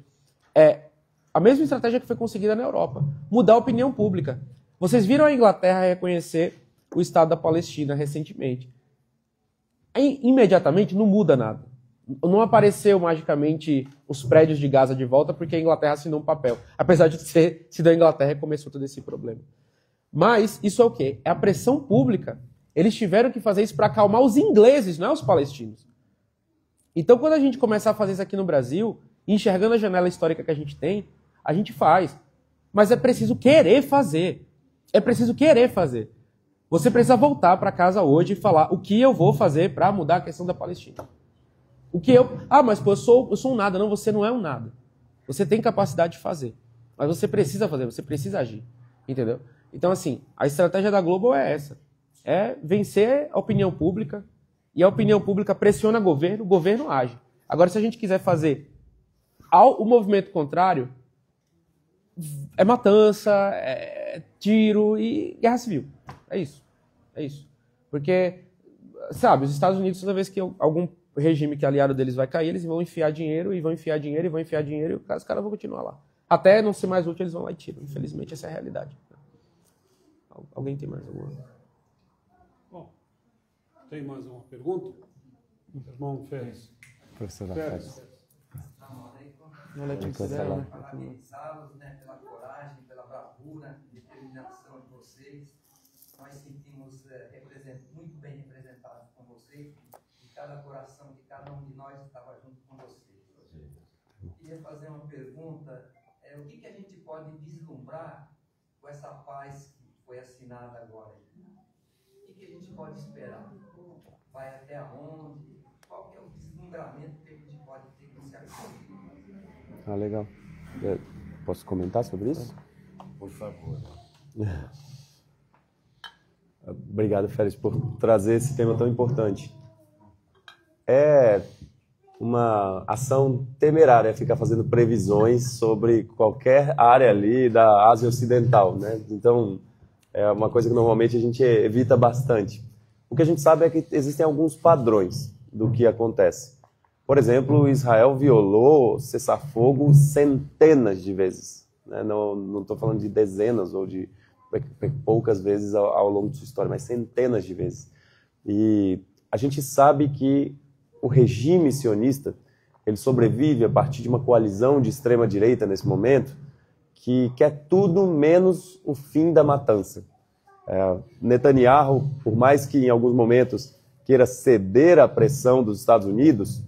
A mesma estratégia que foi conseguida na Europa. Mudar a opinião pública. Vocês viram a Inglaterra reconhecer o Estado da Palestina recentemente. Imediatamente não muda nada. Não apareceu magicamente os prédios de Gaza de volta porque a Inglaterra assinou um papel. Apesar de ter sido a Inglaterra que começou todo esse problema. Mas isso é o quê? É a pressão pública. Eles tiveram que fazer isso para acalmar os ingleses, não é os palestinos. Então, quando a gente começar a fazer isso aqui no Brasil, enxergando a janela histórica que a gente tem, a gente faz. Mas é preciso querer fazer. É preciso querer fazer. Você precisa voltar para casa hoje e falar o que eu vou fazer para mudar a questão da Palestina. O que eu... Ah, mas pô, eu sou um nada. Não, você não é um nada. Você tem capacidade de fazer. Mas você precisa fazer, você precisa agir. Entendeu? Então, assim, a estratégia da Globo é essa. É vencer a opinião pública, e a opinião pública pressiona o governo age. Agora, se a gente quiser fazer o movimento contrário, é matança, é tiro e guerra civil. É isso. É isso. Porque, sabe, os Estados Unidos, toda vez que algum regime que é aliado deles vai cair, eles vão enfiar dinheiro, e vão enfiar dinheiro, e vão enfiar dinheiro, e os caras vão continuar lá. Até não ser mais útil, eles vão lá e tiram. Infelizmente, essa é a realidade. Alguém tem mais alguma? Bom, tem mais uma pergunta? Irmão Félix. Professor Félix. Parabenizá-los, né, pela coragem, pela bravura, determinação de vocês. Nós sentimos muito bem representados com vocês, e cada coração de cada um de nós estava junto com vocês. Eu queria fazer uma pergunta: o que a gente pode vislumbrar com essa paz que foi assinada agora? O que a gente pode esperar? Vai até onde? Qual que é o deslumbramento que a gente pode ter com esse acordo? Ah, legal. Posso comentar sobre isso? Por favor. Obrigado, Félix, por trazer esse tema tão importante. É uma ação temerária ficar fazendo previsões sobre qualquer área ali da Ásia Ocidental, né? Então, é uma coisa que normalmente a gente evita bastante. O que a gente sabe é que existem alguns padrões do que acontece. Por exemplo, Israel violou cessar-fogo centenas de vezes, né? Não estou falando de dezenas ou de poucas vezes ao longo de sua história, mas centenas de vezes. E a gente sabe que o regime sionista ele sobrevive a partir de uma coalizão de extrema-direita nesse momento que quer tudo menos o fim da matança. Netanyahu, por mais que em alguns momentos queira ceder à pressão dos Estados Unidos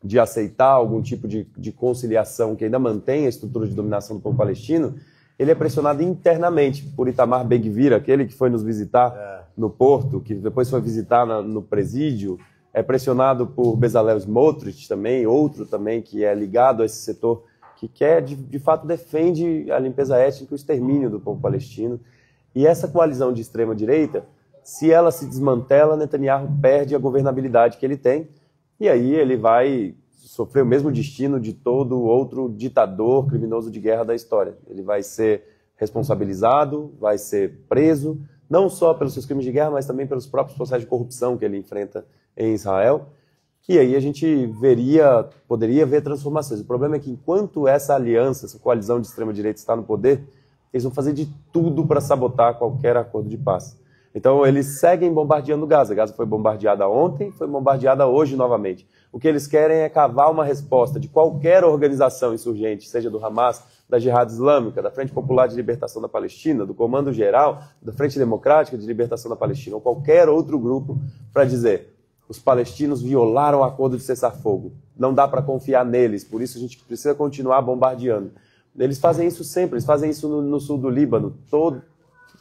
de aceitar algum tipo de conciliação que ainda mantém a estrutura de dominação do povo palestino, ele é pressionado internamente por Itamar Ben-Gvir, aquele que foi nos visitar no porto, que depois foi visitar no presídio, é pressionado por Bezalel Smotrich também, outro também que é ligado a esse setor, que quer, de fato, defende a limpeza étnica e o extermínio do povo palestino. E essa coalizão de extrema-direita, se ela se desmantela, Netanyahu perde a governabilidade que ele tem, e aí ele vai sofrer o mesmo destino de todo outro ditador criminoso de guerra da história. Ele vai ser responsabilizado, vai ser preso, não só pelos seus crimes de guerra, mas também pelos próprios processos de corrupção que ele enfrenta em Israel. E aí a gente poderia ver transformações. O problema é que enquanto essa aliança, essa coalizão de extrema-direita está no poder, eles vão fazer de tudo para sabotar qualquer acordo de paz. Então, eles seguem bombardeando Gaza. Gaza foi bombardeada ontem, foi bombardeada hoje novamente. O que eles querem é cavar uma resposta de qualquer organização insurgente, seja do Hamas, da Jihad Islâmica, da Frente Popular de Libertação da Palestina, do Comando Geral, da Frente Democrática de Libertação da Palestina, ou qualquer outro grupo, para dizer: os palestinos violaram o acordo de cessar-fogo. Não dá para confiar neles, por isso a gente precisa continuar bombardeando. Eles fazem isso sempre, eles fazem isso no sul do Líbano.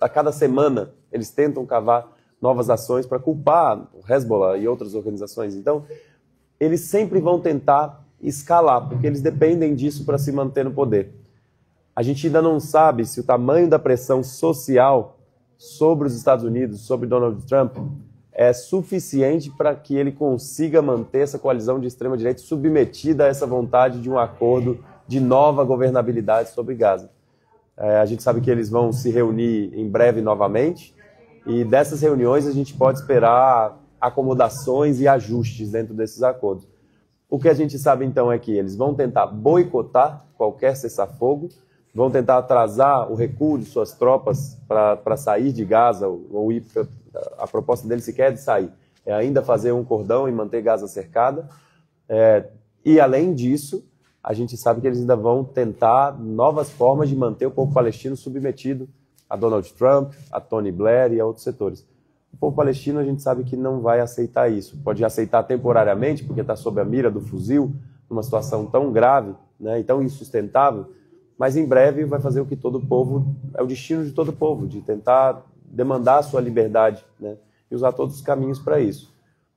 A cada semana eles tentam cavar novas ações para culpar o Hezbollah e outras organizações. Então, eles sempre vão tentar escalar, porque eles dependem disso para se manter no poder. A gente ainda não sabe se o tamanho da pressão social sobre os Estados Unidos, sobre Donald Trump, é suficiente para que ele consiga manter essa coalizão de extrema-direita submetida a essa vontade de um acordo de nova governabilidade sobre Gaza. A gente sabe que eles vão se reunir em breve novamente, e dessas reuniões a gente pode esperar acomodações e ajustes dentro desses acordos. O que a gente sabe então é que eles vão tentar boicotar qualquer cessar-fogo, vão tentar atrasar o recuo de suas tropas para sair de Gaza, ou ir, a proposta deles sequer é de sair, é ainda fazer um cordão e manter Gaza cercada. E, além disso, a gente sabe que eles ainda vão tentar novas formas de manter o povo palestino submetido a Donald Trump, a Tony Blair e a outros setores. O povo palestino, a gente sabe que não vai aceitar isso. Pode aceitar temporariamente, porque está sob a mira do fuzil, numa situação tão grave, né, e tão insustentável, mas em breve vai fazer o que todo povo, é o destino de todo povo, de tentar demandar a sua liberdade, né, e usar todos os caminhos para isso.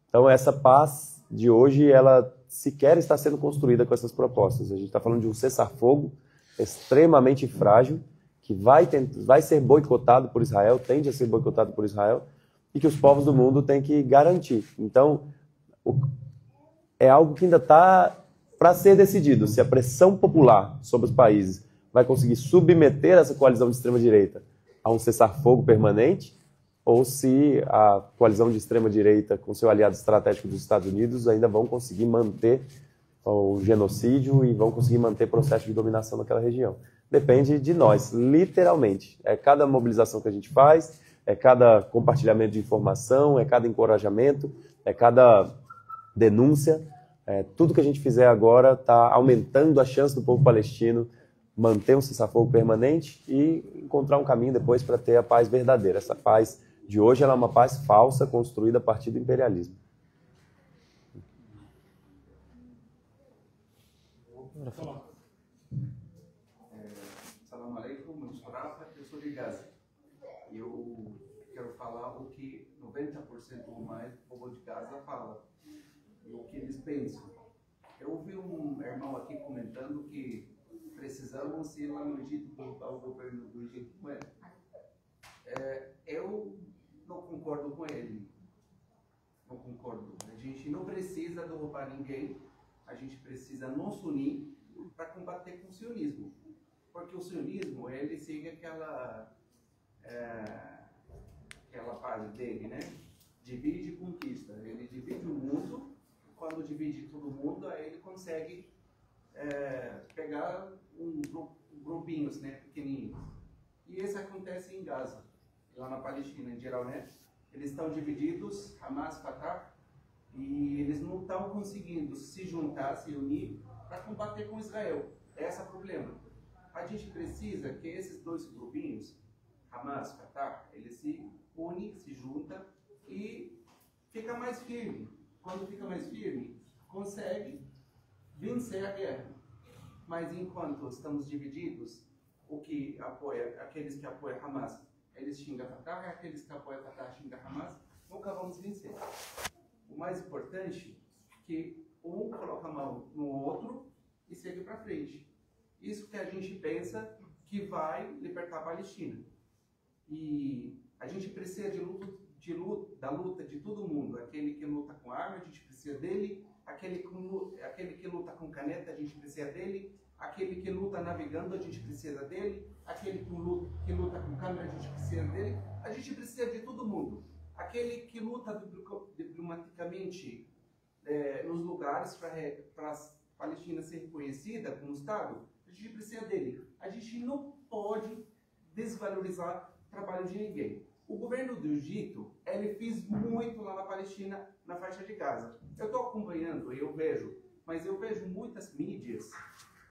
Então, essa paz de hoje, ela sequer está sendo construída com essas propostas. A gente está falando de um cessar-fogo extremamente frágil, que vai ser boicotado por Israel, tende a ser boicotado por Israel, e que os povos do mundo têm que garantir. Então, é algo que ainda está para ser decidido, se a pressão popular sobre os países vai conseguir submeter essa coalizão de extrema-direita a um cessar-fogo permanente, ou se a coalizão de extrema-direita, com seu aliado estratégico dos Estados Unidos, ainda vão conseguir manter o genocídio e vão conseguir manter o processo de dominação naquela região. Depende de nós, literalmente. É cada mobilização que a gente faz, é cada compartilhamento de informação, é cada encorajamento, é cada denúncia. Tudo que a gente fizer agora está aumentando a chance do povo palestino manter um cessar-fogo permanente e encontrar um caminho depois para ter a paz verdadeira. Essa paz de hoje ela é uma paz falsa, construída a partir do imperialismo. Salam aleikum, Mustafa, eu sou de Gaza. Eu quero falar o que 90% ou mais do povo de Gaza fala e o que eles pensam. Eu ouvi um irmão aqui comentando que precisamos ir lá no Egito derrubar o governo do Egito com ele. Eu não concordo com ele. Não concordo. A gente não precisa derrubar ninguém. A gente precisa nos unir para combater com o sionismo. Porque o sionismo, ele segue aquela parte dele, né? Divide e conquista. Ele divide o mundo. Quando divide todo mundo, aí ele consegue pegar grupinhos, né, pequenininhos. E isso acontece em Gaza, lá na Palestina em geral, né? Eles estão divididos, Hamas, Fatah, e eles não estão conseguindo se juntar, se unir para combater com Israel. Esse é o problema. A gente precisa que esses dois grupinhos, Hamas, Fatah, eles se unem, se juntam e fica mais firme. Quando fica mais firme, consegue vencer a guerra. Mas enquanto estamos divididos, aqueles que apoiam Hamas, eles xingam Fatah, aqueles que apoiam Fatah xingam Hamas, nunca vamos vencer. O mais importante é que um coloca a mão no outro e segue para frente. Isso que a gente pensa que vai libertar a Palestina. E a gente precisa da luta de todo mundo. Aquele que luta com arma, a gente precisa dele. Aquele que luta com caneta, a gente precisa dele. Aquele que luta navegando, a gente precisa dele. Aquele que luta com câmera, a gente precisa dele. A gente precisa de todo mundo. Aquele que luta diplomaticamente nos lugares para a Palestina ser reconhecida como Estado, a gente precisa dele. A gente não pode desvalorizar o trabalho de ninguém. O governo do Egito, ele fez muito lá na Palestina, na faixa de Gaza. Eu estou acompanhando, mas eu vejo muitas mídias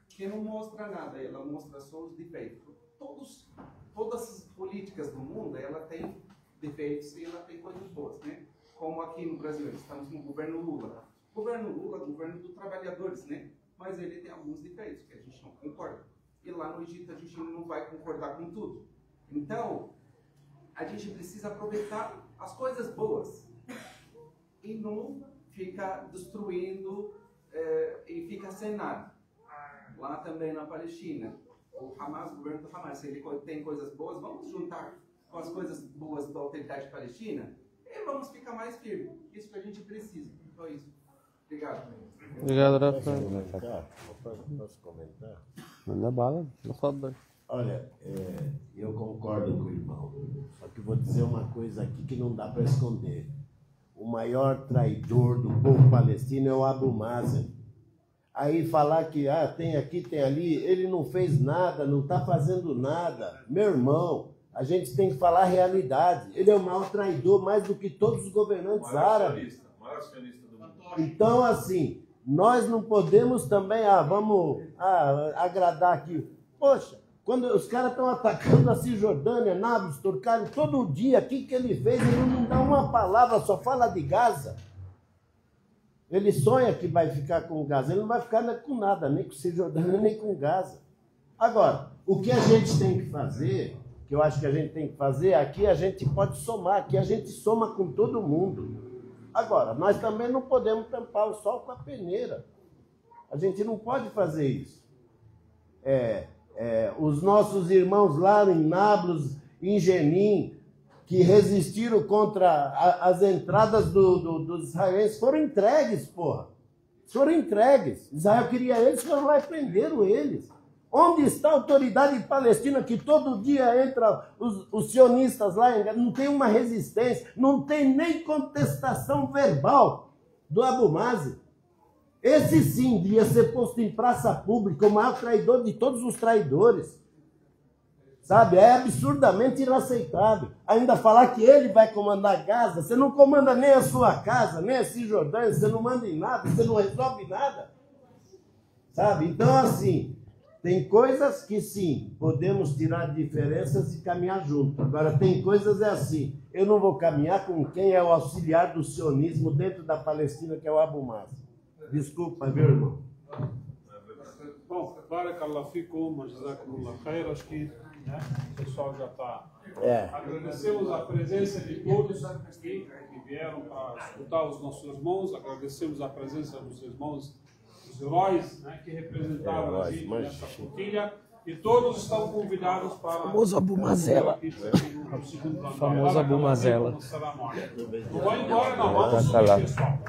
que não mostram nada, ela mostra só os defeitos. Todas as políticas do mundo, ela tem defeitos e ela tem coisas boas, né? Como aqui no Brasil, estamos no governo Lula. Governo dos trabalhadores, né? Mas ele tem alguns defeitos que a gente não concorda. E lá no Egito a gente não vai concordar com tudo. Então, a gente precisa aproveitar as coisas boas e não ficar destruindo e ficar sem nada. Lá também na Palestina, o governo do Hamas, se ele tem coisas boas, vamos juntar com as coisas boas da autoridade palestina e vamos ficar mais firmes. Isso que a gente precisa. Só isso. Obrigado. Obrigado, Rafa. Posso comentar? Manda bala. Olha, eu concordo com o irmão. Só que vou dizer uma coisa aqui que não dá para esconder. O maior traidor do povo palestino é o Abu Mazen. aí falar que tem aqui, tem ali, ele não fez nada, não está fazendo nada. Meu irmão, a gente tem que falar a realidade. Ele é o maior traidor, mais do que todos os governantes árabes. Maior acionista do mundo. Então, assim, nós não podemos também, vamos agradar aqui. Poxa, quando os caras estão atacando a Cisjordânia, Nablus, Turcalho, todo dia, o que ele fez? Ele não dá uma palavra, só fala de Gaza. Ele sonha que vai ficar com Gaza, ele não vai ficar com nada, nem com Cisjordânia, nem com Gaza. Agora, o que a gente tem que fazer, que eu acho que a gente tem que fazer, aqui a gente pode somar, aqui a gente soma com todo mundo. Agora, nós também não podemos tampar o sol com a peneira. A gente não pode fazer isso. Os nossos irmãos lá em Nablus, em Jenin, que resistiram contra as entradas dos israelenses, foram entregues, porra. Foram entregues. Israel queria eles, foram lá e prenderam eles. Onde está a autoridade palestina que todo dia entra os sionistas lá, não tem uma resistência, não tem nem contestação verbal do Abu Mazen? Esse sim devia ser posto em praça pública, o maior traidor de todos os traidores. Sabe? É absurdamente inaceitável. Ainda falar que ele vai comandar Gaza, você não comanda nem a sua casa, nem a Cisjordânia, você não manda em nada, você não resolve nada. Sabe? Então, assim, tem coisas que sim, podemos tirar diferenças e caminhar junto. Agora, tem coisas assim, eu não vou caminhar com quem é o auxiliar do sionismo dentro da Palestina, que é o Abu Mazen. Desculpa, meu irmão. Bom, barakallahu fikum, jazakumullah khair, acho que o pessoal já está. Agradecemos a presença de todos aqui que vieram para escutar os nossos irmãos, agradecemos a presença dos irmãos, os heróis, que representaram a gente nessa flotilha, e todos estão convidados para... Famoso Abu Mazela. Famoso Abu Mazela. Não vai embora, não, vamos subir, pessoal.